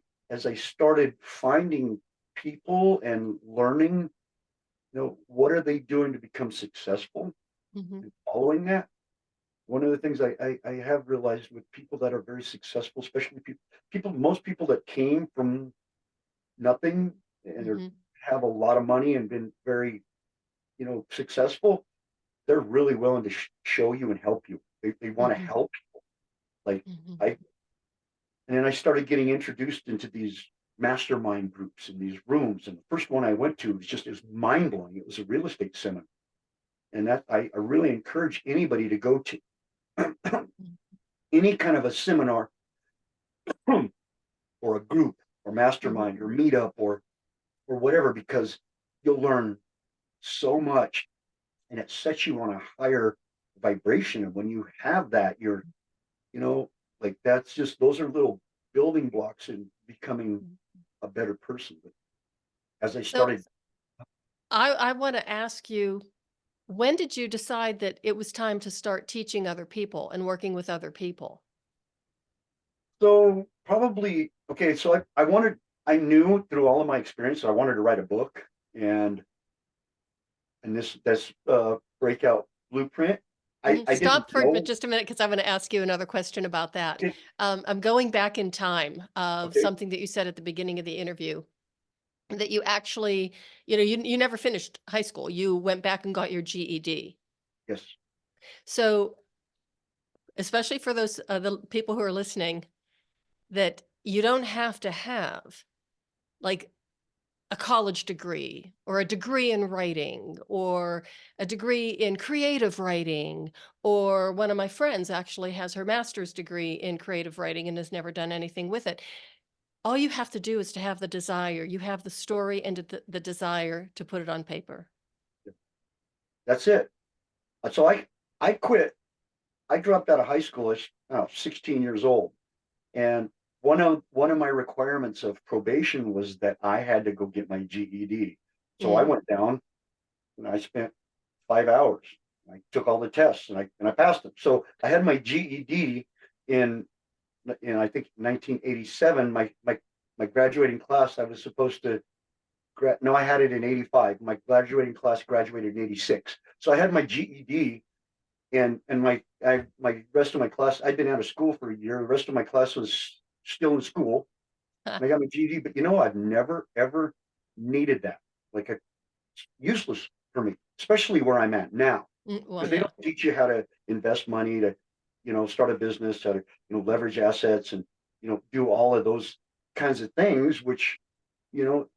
started finding people and learning, what are they doing to become successful, Mhm. and following that. One of the things I have realized with people that are very successful, especially most people that came from nothing and Mhm. have a lot of money and been very, successful, they're really willing to show you and help you. They want to Mhm. help. Like, Mhm. I and then I started getting introduced into these mastermind groups in these rooms. And the first one I went to it was mind blowing. It was a real estate seminar. And that I really encourage anybody to go to any kind of a seminar or a group or Mhm. mastermind or meetup or whatever, because you'll learn so much, and it sets you on a higher vibration. And when you have that, you know, like, that's just those are little building blocks in becoming Mhm. a better person. But as I So started, I want to ask you, when did you decide that it was time to start teaching other people and working with other people? so probably, okay, so I knew through all of my experience that I wanted to write a book, and that's Breakout Blueprint. I didn't Stop for know. just a minute because I'm going to ask you another question about that. Okay, I'm going back in time of okay, something that you said at the beginning of the interview that you actually, you never finished high school. You went back and got your GED. yes, So, especially for those the people who are listening, that you don't have to have like a college degree or a degree in writing or a degree in creative writing, or one of my friends actually has her master's degree in creative writing and has never done anything with it. All you have to do is to have the desire. You have the story and the desire to put it on paper. that's it. So I quit. I dropped out of high school at 16 years old, and one of my requirements of probation was that I had to go get my GED. So I Mm. went down and I spent 5 hours. I took all the tests and I passed them. So I had my GED in I think 1987. My graduating class, I was supposed to no, I had it in 85. My graduating class graduated in 86. So I had my GED, and my rest of my class, I'd been out of school for a year. The rest of my class was still in school. And I got my GED, but I've never ever needed that. Like, it's useless for me, especially where I'm at now, Well, because they yeah. don't teach you how to invest money, to start a business, how to leverage assets, and do all of those kinds of things, which you know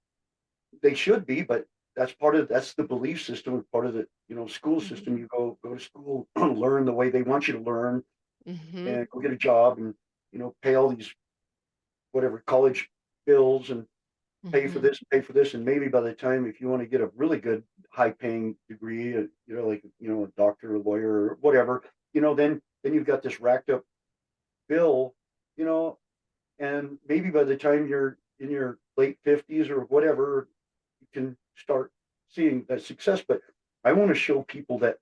they should be, but that's the belief system, part of the, school system. You go to school, learn the way they want you to learn, Mm-hmm. and go get a job, and pay all these whatever college bills, and Mm-hmm. pay for this, and maybe by the time, if you want to get a really good high paying degree, like a doctor, a lawyer, or whatever, then you've got this racked up bill, you know, and maybe by the time you're in your late 50s or whatever, you can start seeing that success. But I want to show people that,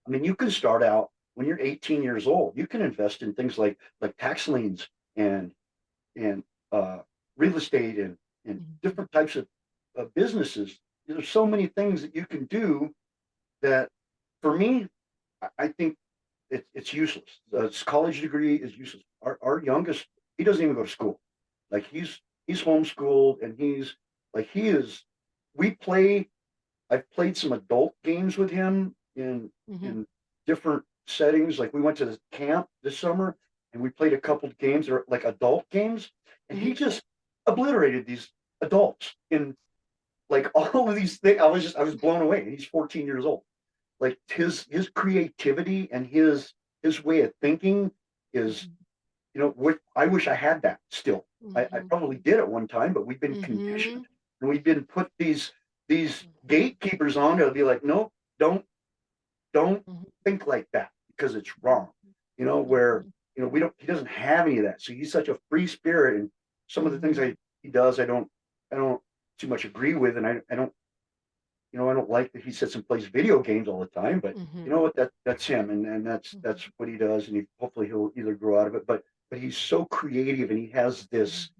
I mean, you can start out when you're 18 years old. You can invest in things like tax liens, and and real estate, and different types of businesses. There's so many things that you can do that, for me, I think it's useless. This college degree is useless. Our youngest, he doesn't even go to school. Like, he's homeschooled, and he's like, he is. We play. I've played some adult games with him Mm-hmm. in different settings. Like, we went to the camp this summer, and we played a couple of games that are like adult games, and Mm-hmm. he just obliterated these adults in like all of these things. I was blown away. He's 14 years old. Like, his creativity and his way of thinking is, what I wish I had that still. I Mm-hmm. probably did at one time, but we've been Mm-hmm. conditioned, and we've been put these gatekeepers on to be like, no, don't Mm-hmm. think like that, because it's wrong. Where, we don't he doesn't have any of that. So he's such a free spirit, and some of the things Mm-hmm. he does, I don't too much agree with, and I don't like that he sits and plays video games all the time. But you Mm-hmm. know what, that's him, and that's what he does, and hopefully he'll either grow out of it. But he's so creative, and he has this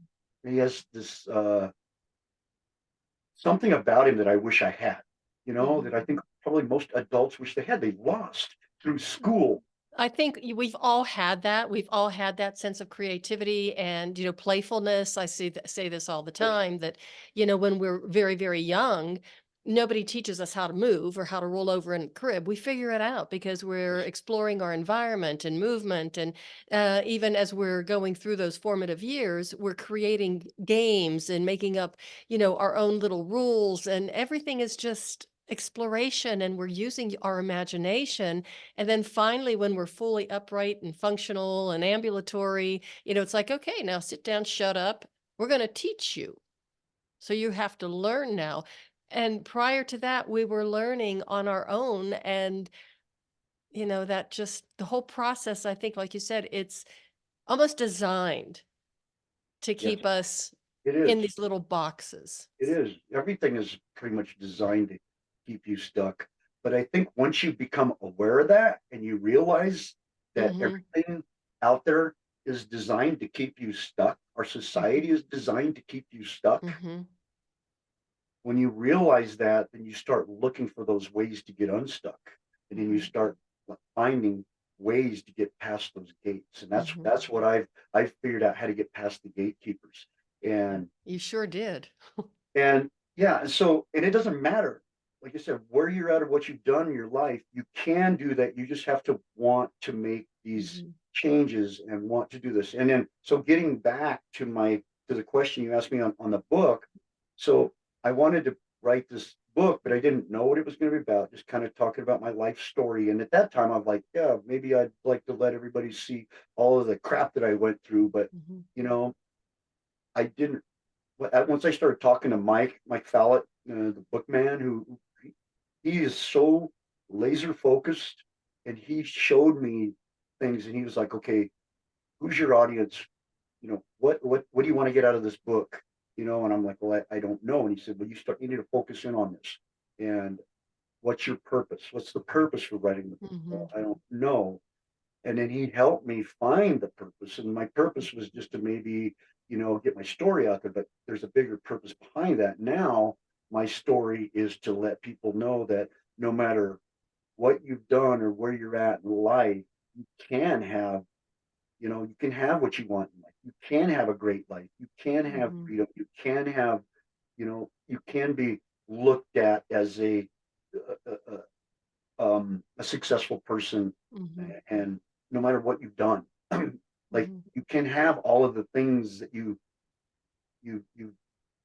something about him that I wish I had, Mm-hmm. that I think probably most adults wish they had. They lost through school. I think we've all had that. We've all had that sense of creativity and, playfulness. I say this all the time that, when we're very, very young, nobody teaches us how to move or how to roll over in a crib. We figure it out because we're exploring our environment and movement. And even as we're going through those formative years, we're creating games and making up, our own little rules. And everything is just exploration, and we're using our imagination. And then finally, when we're fully upright and functional and ambulatory, it's like, okay, now sit down, shut up. We're going to teach you. So you have to learn now. And prior to that, we were learning on our own. And, that just the whole process, I think, like you said, it's almost designed to Yes, keep us it in is. these little boxes. It is. Everything is pretty much designed to keep you stuck. But I think once you become aware of that, and you realize that Mm-hmm. everything out there is designed to keep you stuck, our Mm-hmm. society is designed to keep you stuck. Mm-hmm. When you realize that, then you start looking for those ways to get unstuck. And then you Mm-hmm. start finding ways to get past those gates. And that's Mm-hmm. that's what I've figured out, how to get past the gatekeepers. And You sure did. And yeah, and it doesn't matter, like I said, where you're at or what you've done in your life, you can do that. You just have to want to make these Mm-hmm. changes and want to do this. And then, so getting back to the question you asked me on the book. So I wanted to write this book, but I didn't know what it was going to be about, just kind of talking about my life story. And at that time, I'm like, yeah, maybe I'd like to let everybody see all of the crap that I went through. But, Mm-hmm. you know, I didn't once I started talking to Mike Fallett, the bookman, who he is so laser focused, and he showed me things, and he was like, okay, who's your audience? What do you want to get out of this book? And I'm like, well, I don't know. And he said, well, you need to focus in on this. And what's your purpose? What's the purpose for writing the book? Mm-hmm. Well, I don't know. And then he helped me find the purpose. And my purpose was just to maybe, get my story out there, but there's a bigger purpose behind that. Now, my story is to let people know that no matter what you've done or where you're at in life, you can have, you can have what you want in life. You can have a great life. You can have Mm-hmm. freedom. You can have, you can be looked at as a successful person, Mm-hmm. and no matter what you've done, like, Mm-hmm. you can have all of the things that you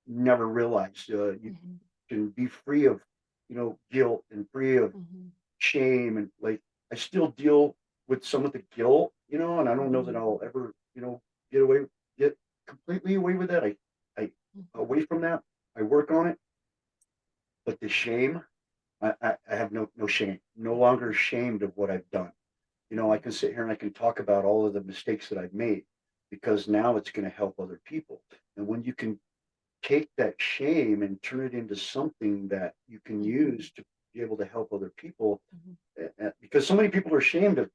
never realized. Mm-hmm. can be free of, guilt and free of Mhm. shame. And like, I still deal with some of the guilt, and I don't know that Mhm. I'll ever, get away, get completely away with that. I, Mhm. away from that, I work on it, but the shame, I have no shame, no longer ashamed of what I've done. I can sit here and I can talk about all of the mistakes that I've made because now it's going to help other people. And when you can take that shame and turn it into something that you can Mhm. use to be able to help other people, Mhm. because so many people are ashamed of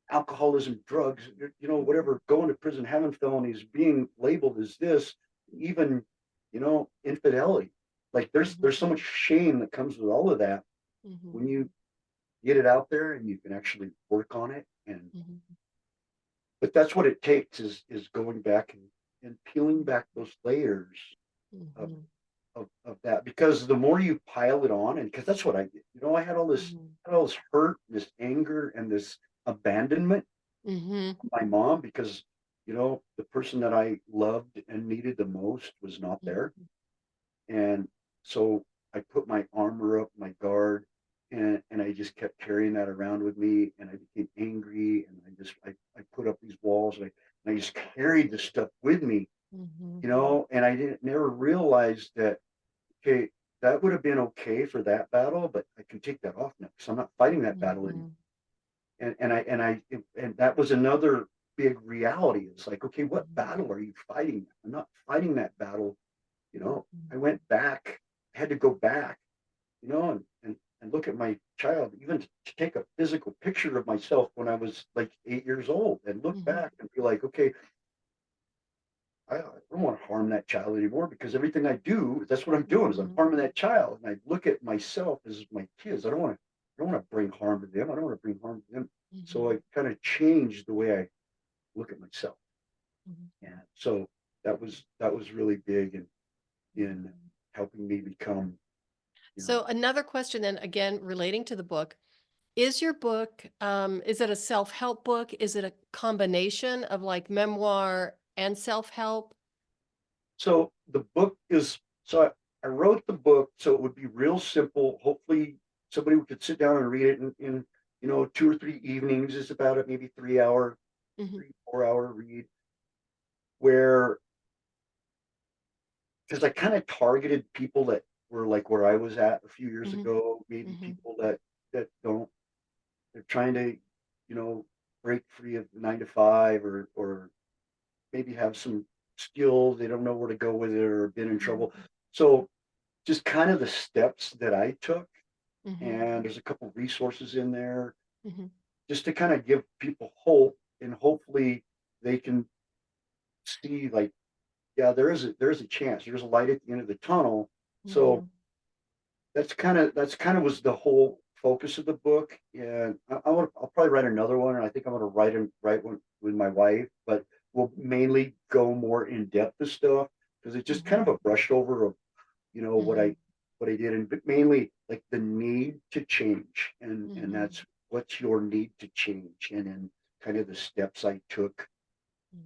alcoholism, drugs, whatever, going to prison, having felonies, being labeled as this, even, infidelity. Like there's so Mhm. much shame that comes with all of that. Mhm. When you get it out there and you can actually work on it, and Mhm. but that's what it takes is going back and peeling back those layers of Mhm. of that, because the more you pile it on, and because that's what I did, Mhm. I had all this hurt, this anger, and this abandonment Mhm. of my mom, because the person that I loved and needed the most was not there. Mhm. And so I put my armor up, my guard, and I just kept carrying that around with me, and I became angry, and I put up these walls, and I just carried this stuff with me, Mhm. and I didn't never realize that, okay, that would have been okay for that battle, but I can take that off now because I'm not fighting that battle anymore. Mhm. And that was another big reality. It's like, okay, what Mhm. battle are you fighting? I'm not fighting that battle. Mhm. I went back, had to go back, and look at my child, even to take a physical picture of myself when I was like 8 years old, and look Mhm. back and be like, okay, I don't want to harm that child anymore, because everything I do, that's what I'm doing, is I'm Mhm. harming that child. And I look at myself as my kids. I don't want to bring harm to them. I don't want to bring harm to them. So I Mhm. kind of changed the way I look at myself. Mhm. And so that was really big in Mhm. helping me become, you So know, another question then, again, relating to the book, is your book, is it a self-help book? Is it a combination of like memoir and self-help? so the book is, so I wrote the book so it would be real simple. Hopefully somebody could sit down and read it in 2 or 3 evenings. It's about a maybe 3 hour, Mhm. 3 4 hour read, where, because I kind of targeted people that were like where I was at a few years Mhm. ago, maybe Mhm. people that don't, they're trying to, break free of the 9 to 5, or maybe have some skills, they don't know where to go with it, or been in trouble. Mhm. So just kind of the steps that I took, Mhm. and there's a couple resources in there Mhm. just to kind of give people hope, and hopefully they can see, like, yeah, there is a chance, there's a light at the end of the tunnel. So Mhm. that's kind of was the whole focus of the book. And I'll probably write another one, and I think I'm going to write one with my wife, but we'll mainly go more in depth of stuff, because it's just kind Mhm. of a brush over of, what I Mhm. what I did, and but mainly like the need to change, and Mhm. that's what's your need to change, and then kind of the steps I took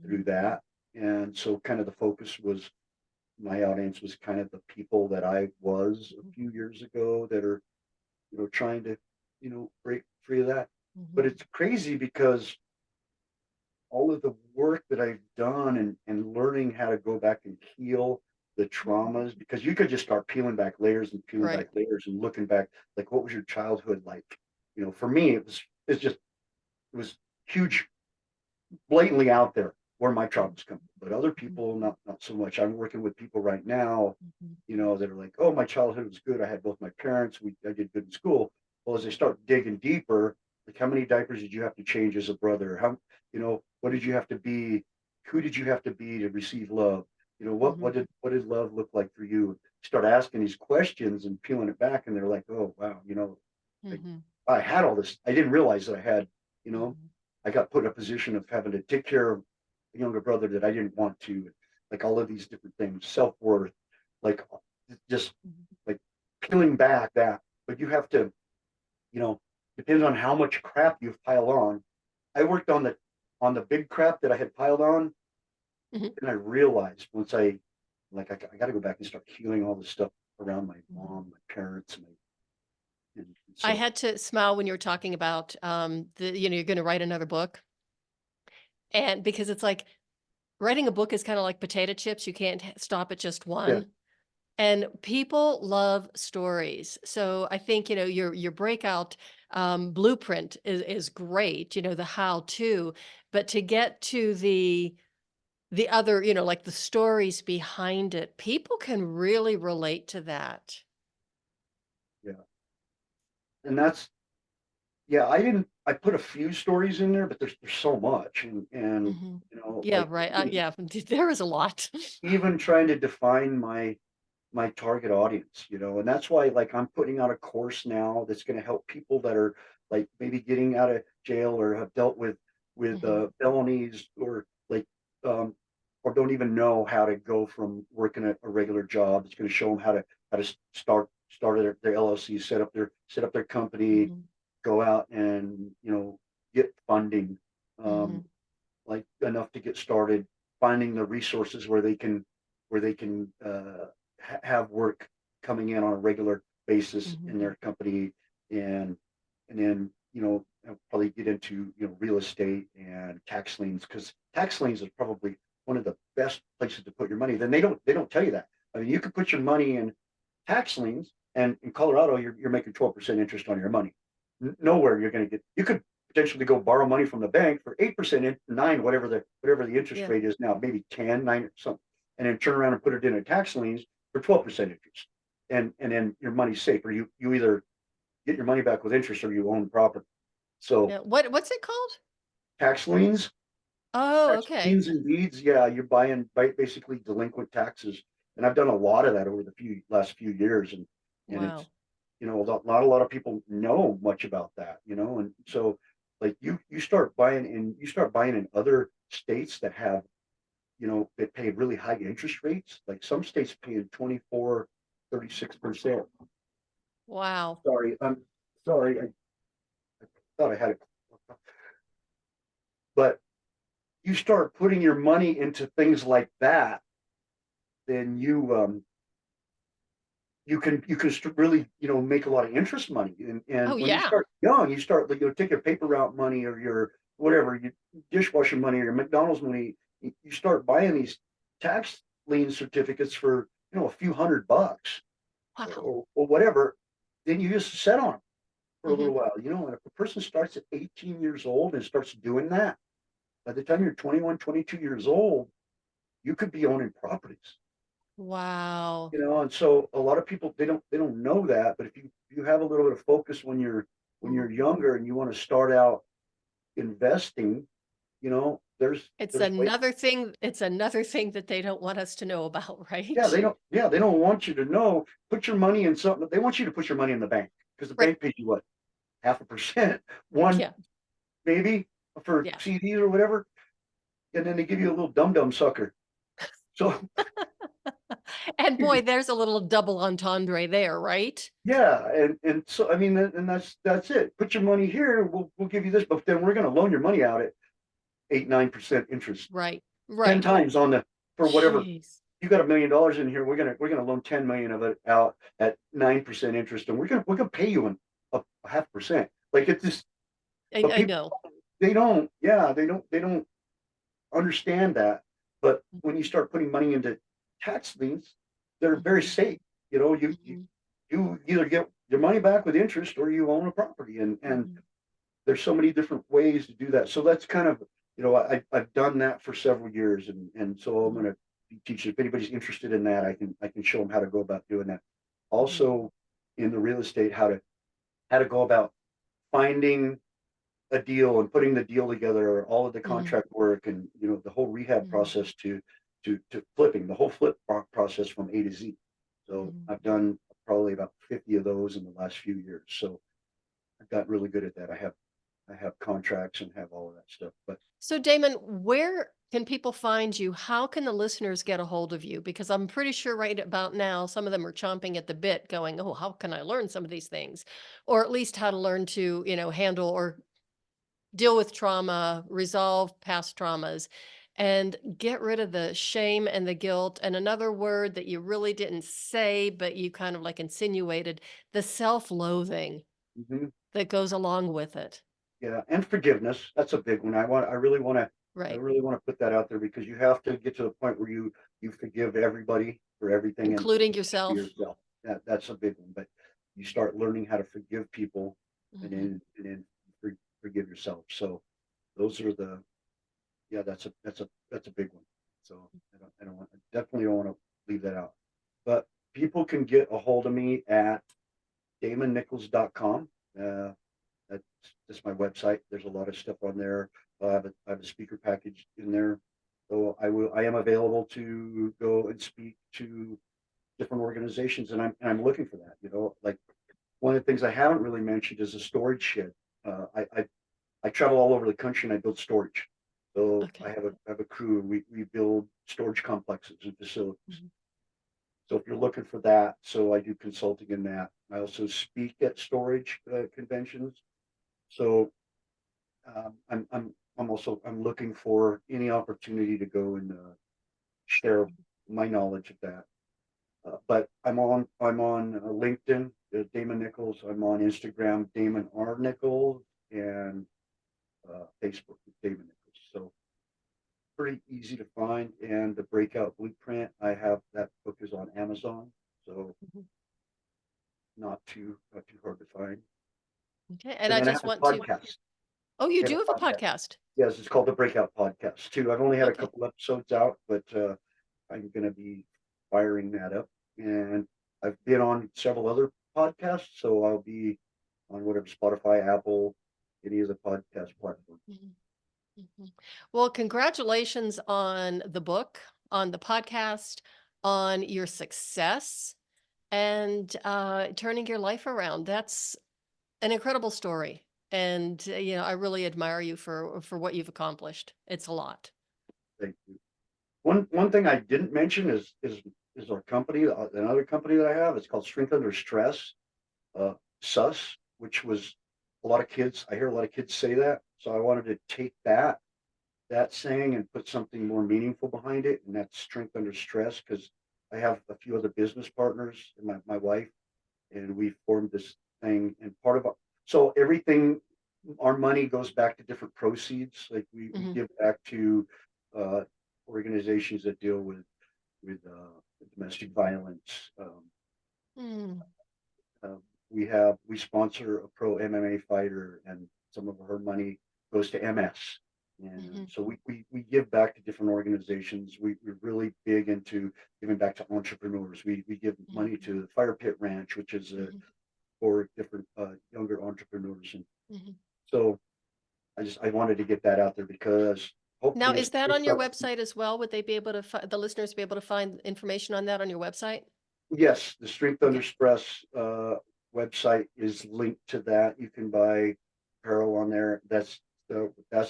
through Mhm. that. And so kind of the focus was, my audience was kind of the people that I was a few years ago that are, trying to, break free of that. But Mhm. it's crazy because all of the work that I've done, and learning how to go back and heal the Mhm. traumas, because you could just start peeling back layers and peeling Right. back layers and looking back, like, what was your childhood like? For me, it was huge, blatantly out there where my traumas come from. But other Mhm. people, not so much. I'm working with people right now, Mhm. that are like, oh, my childhood was good. I had both my parents. I did good in school. Well, as they start digging deeper, like, how many diapers did you have to change as a brother? What did you have to be? Who did you have to be to receive love? What Mhm. what did love look like for you? Start asking these questions and peeling it back, and they're like, oh wow, like, Mhm. I had all this. I didn't realize that I had, you know, Mhm. I got put in a position of having to take care of a younger brother that I didn't want to, like all of these different things, self worth, like, just Mhm. like peeling back that. But you have to, you know, depends on how much crap you've piled on. I worked on the big crap that I had piled on, Mhm. and I realized once I got to go back and start healing all the stuff around my Mhm. mom, my parents, and I so had to smile when you were talking about, you're gonna write another book, and because it's like writing a book is kinda like potato chips, you can't stop at just yeah, one, and people love stories. So I think, your breakout, blueprint is great, the how-to, but to get to the other, like the stories behind it, people can really relate to that. yeah, and that's yeah. I put a few stories in there, but there's so much, and Mhm. you know, Yeah, like right, yeah, there is a lot. even trying to define my target audience, and that's why like I'm putting out a course now that's going to help people that are like maybe getting out of jail or have dealt with Mhm, felonies um or don't even know how to go from working a regular job. It's going to show them how to start their LLC, set up their company, mhm, go out and get funding, um mhm, like enough to get started, finding the resources where they can have work coming in on a regular basis mhm. in their company, and then probably get into real estate and tax liens, because tax liens is probably one of the best places to put your money. Then they don't tell you that. I mean, you could put your money in tax liens, and in Colorado, you're making 12% interest on your money. Nowhere you're going to get. You could potentially go borrow money from the bank for 8% in 9, whatever the interest Yeah, rate is now, maybe 10, 9 or something, and then turn around and put it in a tax liens for 12% interest. And then your money's safe, or you either get your money back with interest or you own the property. So yeah. What's it called? tax liens, Oh, tax okay. liens and deeds, yeah, you're buying basically delinquent taxes. And I've done a lot of that over the last few years, and it's Wow. not a lot of people know much about that, and so like you start buying in other states that pay really high interest rates. Like some states paying 24, 36%. Wow. Sorry, I'm sorry. I thought I had it, but you start putting your money into things like that, then you can really make a lot of interest money. And Oh, when you yeah. start young, you start like take your paper route money or your whatever, your dishwasher money or your McDonald's money. You start buying these tax lien certificates for a few $100 Wow. or whatever. Then you just set on them for a Mhm. little while, and if a person starts at 18 years old and starts doing that, by the time you're 21, 22 years old, you could be owning properties. Wow. And so a lot of people, they don't know that, but if you have a little bit of focus when you're Mhm. younger and you want to start out investing, there's ways. It's another thing that they don't want us to know about, Yeah, right? they don't want you to know. Put your money in something. They want you to put your money in the bank, because the Right. bank pays you what, 0.5%, one Yeah, maybe, for yeah. CDs or whatever, and then they give you a little dum dum sucker. So And boy, there's a little double entendre there, right? yeah, and so I mean, and that's it. Put your money here. We'll give you this, but then we're going to loan your money out at 8, 9% interest, Right, 10 right. times for whatever. Jeez. You got $1 million in here. We're gonna loan 10 million of it out at 9% interest, and we're gonna pay you a 0.5%. Like it's just, but I people, know. they don't understand that. But when you start putting money into tax liens, they're very Mhm, safe. You you mhm, you either get your money back with interest or you own a property, and mhm, there's so many different ways to do that. So that's kind of, I've done that for several years, and so I'm mhm, going to be teaching. If anybody's interested in that, I can show them how to go about doing that. mhm, Also, in the real estate, how to go about finding a deal and putting the deal together, all of the mhm, contract work, and the whole rehab mhm, process to flipping, the whole flip process from A to Z. So mhm. I've done probably about 50 of those in the last few years. So I've got really good at that. I have contracts and have all of that stuff. But So, Damon, where can people find you? How can the listeners get a hold of you? Because I'm pretty sure right about now, some of them are chomping at the bit going, oh, how can I learn some of these things? Or at least how to learn to, handle or deal with trauma, resolve past traumas. and get rid of the shame and the guilt. And another word that you really didn't say, but you kind of like insinuated, the self-loathing Mhm. that goes along with it. Yeah, and forgiveness, that's a big one. I Right. really wanna put that out there because you have to get to the point where you forgive everybody for everything and Including especially yourself. yourself. That's a big one, but you start learning how to forgive people and Mhm. then forgive yourself. So those are the yeah, that's a big one. So I definitely don't wanna leave that out. But people can get a hold of me at damonnichols.com. That's just my website. There's a lot of stuff on there. I have a speaker package in there. So I am available to go and speak to different organizations, and I'm looking for that. Like one of the things I haven't really mentioned is a storage shed. I travel all over the country and I build storage. So Okay. I have a crew. We build storage complexes and facilities. Mhm. So if you're looking for that, so I do consulting in that. I also speak at storage conventions. So I'm looking for any opportunity to go and share my knowledge of that. But I'm on LinkedIn, Damon Nichols. I'm on Instagram, Damon R Nichols, and Facebook, Damon Nichols. So pretty easy to find. And the Breakout Blueprint, I have that book is on Amazon, so Mhm. not too hard to find. Okay. And And I then I just have want a to, podcast. oh, you I have do have a a podcast. podcast. Yes, it's called the Breakout Podcast too. I've only had a Okay. couple episodes out, but I'm going to be firing that up. And I've been on several other podcasts, so I'll be on whatever Spotify, Apple, any of the podcast platforms. Mhm. Mhm. Well, congratulations on the book, on the podcast, on your success, and turning your life around. That's an incredible story. And I really admire you for what you've accomplished. It's a lot. Thank you. One thing I didn't mention is our company, another company that I have. It's called Strength Under Stress, uh, SUS, which was a lot of kids. I hear a lot of kids say that, so I wanted to take that saying and put something more meaningful behind it, and that's strength under stress. Because I have a few other business partners and my wife, and we formed this thing. And part of so everything, our money goes back to different proceeds. Like we Hmm. give back to uh, organizations that deal with domestic violence. Mm. Uh, we sponsor a pro MMA fighter, and some of her money goes to MS. And Hmm. so we give back to different organizations. We're really big into giving back to entrepreneurs. We give money Hmm. to the Fire Pit Ranch, which is Hmm. for different younger entrepreneurs. And Hmm. so I wanted to get that out there because Now, hopefully is that on your website as well? Would they be able to, the listeners be able to find information on that on your website? yes, the Strength Under Okay. Stress website is linked to that. You can buy apparel on there. That's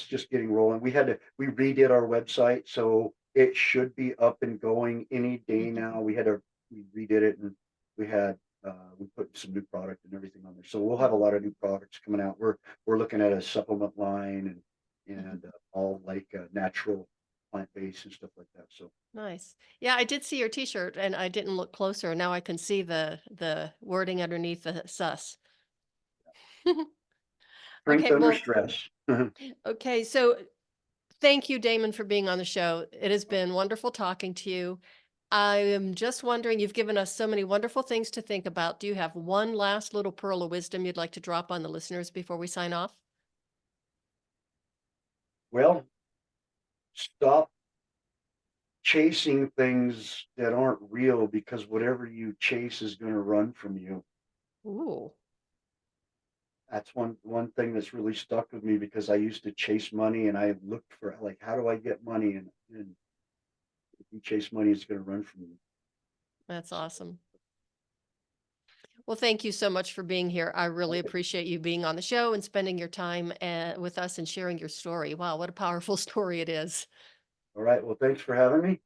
just getting rolling. We redid our website, so it should be up and going any day Hmm. now. We redid it, and we had we put some new product and everything on there. So we'll have a Hmm. lot of new products coming out. We're looking at a supplement line Hmm. and all like natural plant based and stuff like that. So Nice. Yeah, I did see your T-shirt, and I didn't look closer. Now I can see the wording underneath the sus. strength Okay, under well, stress. okay. So thank you, Damon, for being on the show. It has been wonderful talking to you. I am just wondering, you've given us so many wonderful things to think about. Do you have one last little pearl of wisdom you'd like to drop on the listeners before we sign off? Well, stop chasing things that aren't real because whatever you chase is going to run from you. Ooh, That's one thing that's really stuck with me because I used to chase money and I looked for like how do I get money and if you chase money it's going to run from you. that's awesome. Well, thank you so much for being here. I really appreciate you being on the show and spending your time with us and sharing your story. Wow, what a powerful story it is. All right, well thanks for having me.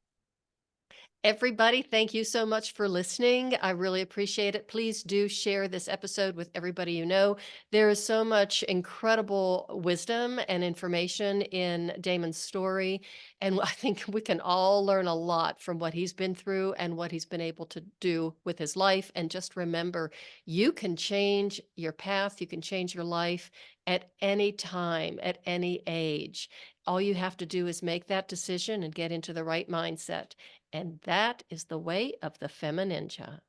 Everybody, thank you so much for listening. I really appreciate it. Please do share this episode with everybody you know. There is so much incredible wisdom and information in Damon's story. And I think we can all learn a lot from what he's been through and what he's been able to do with his life. And just remember, you can change your path, you can change your life at any time, at any age. All you have to do is make that decision and get into the right mindset. And that is the way of the FemiNinja.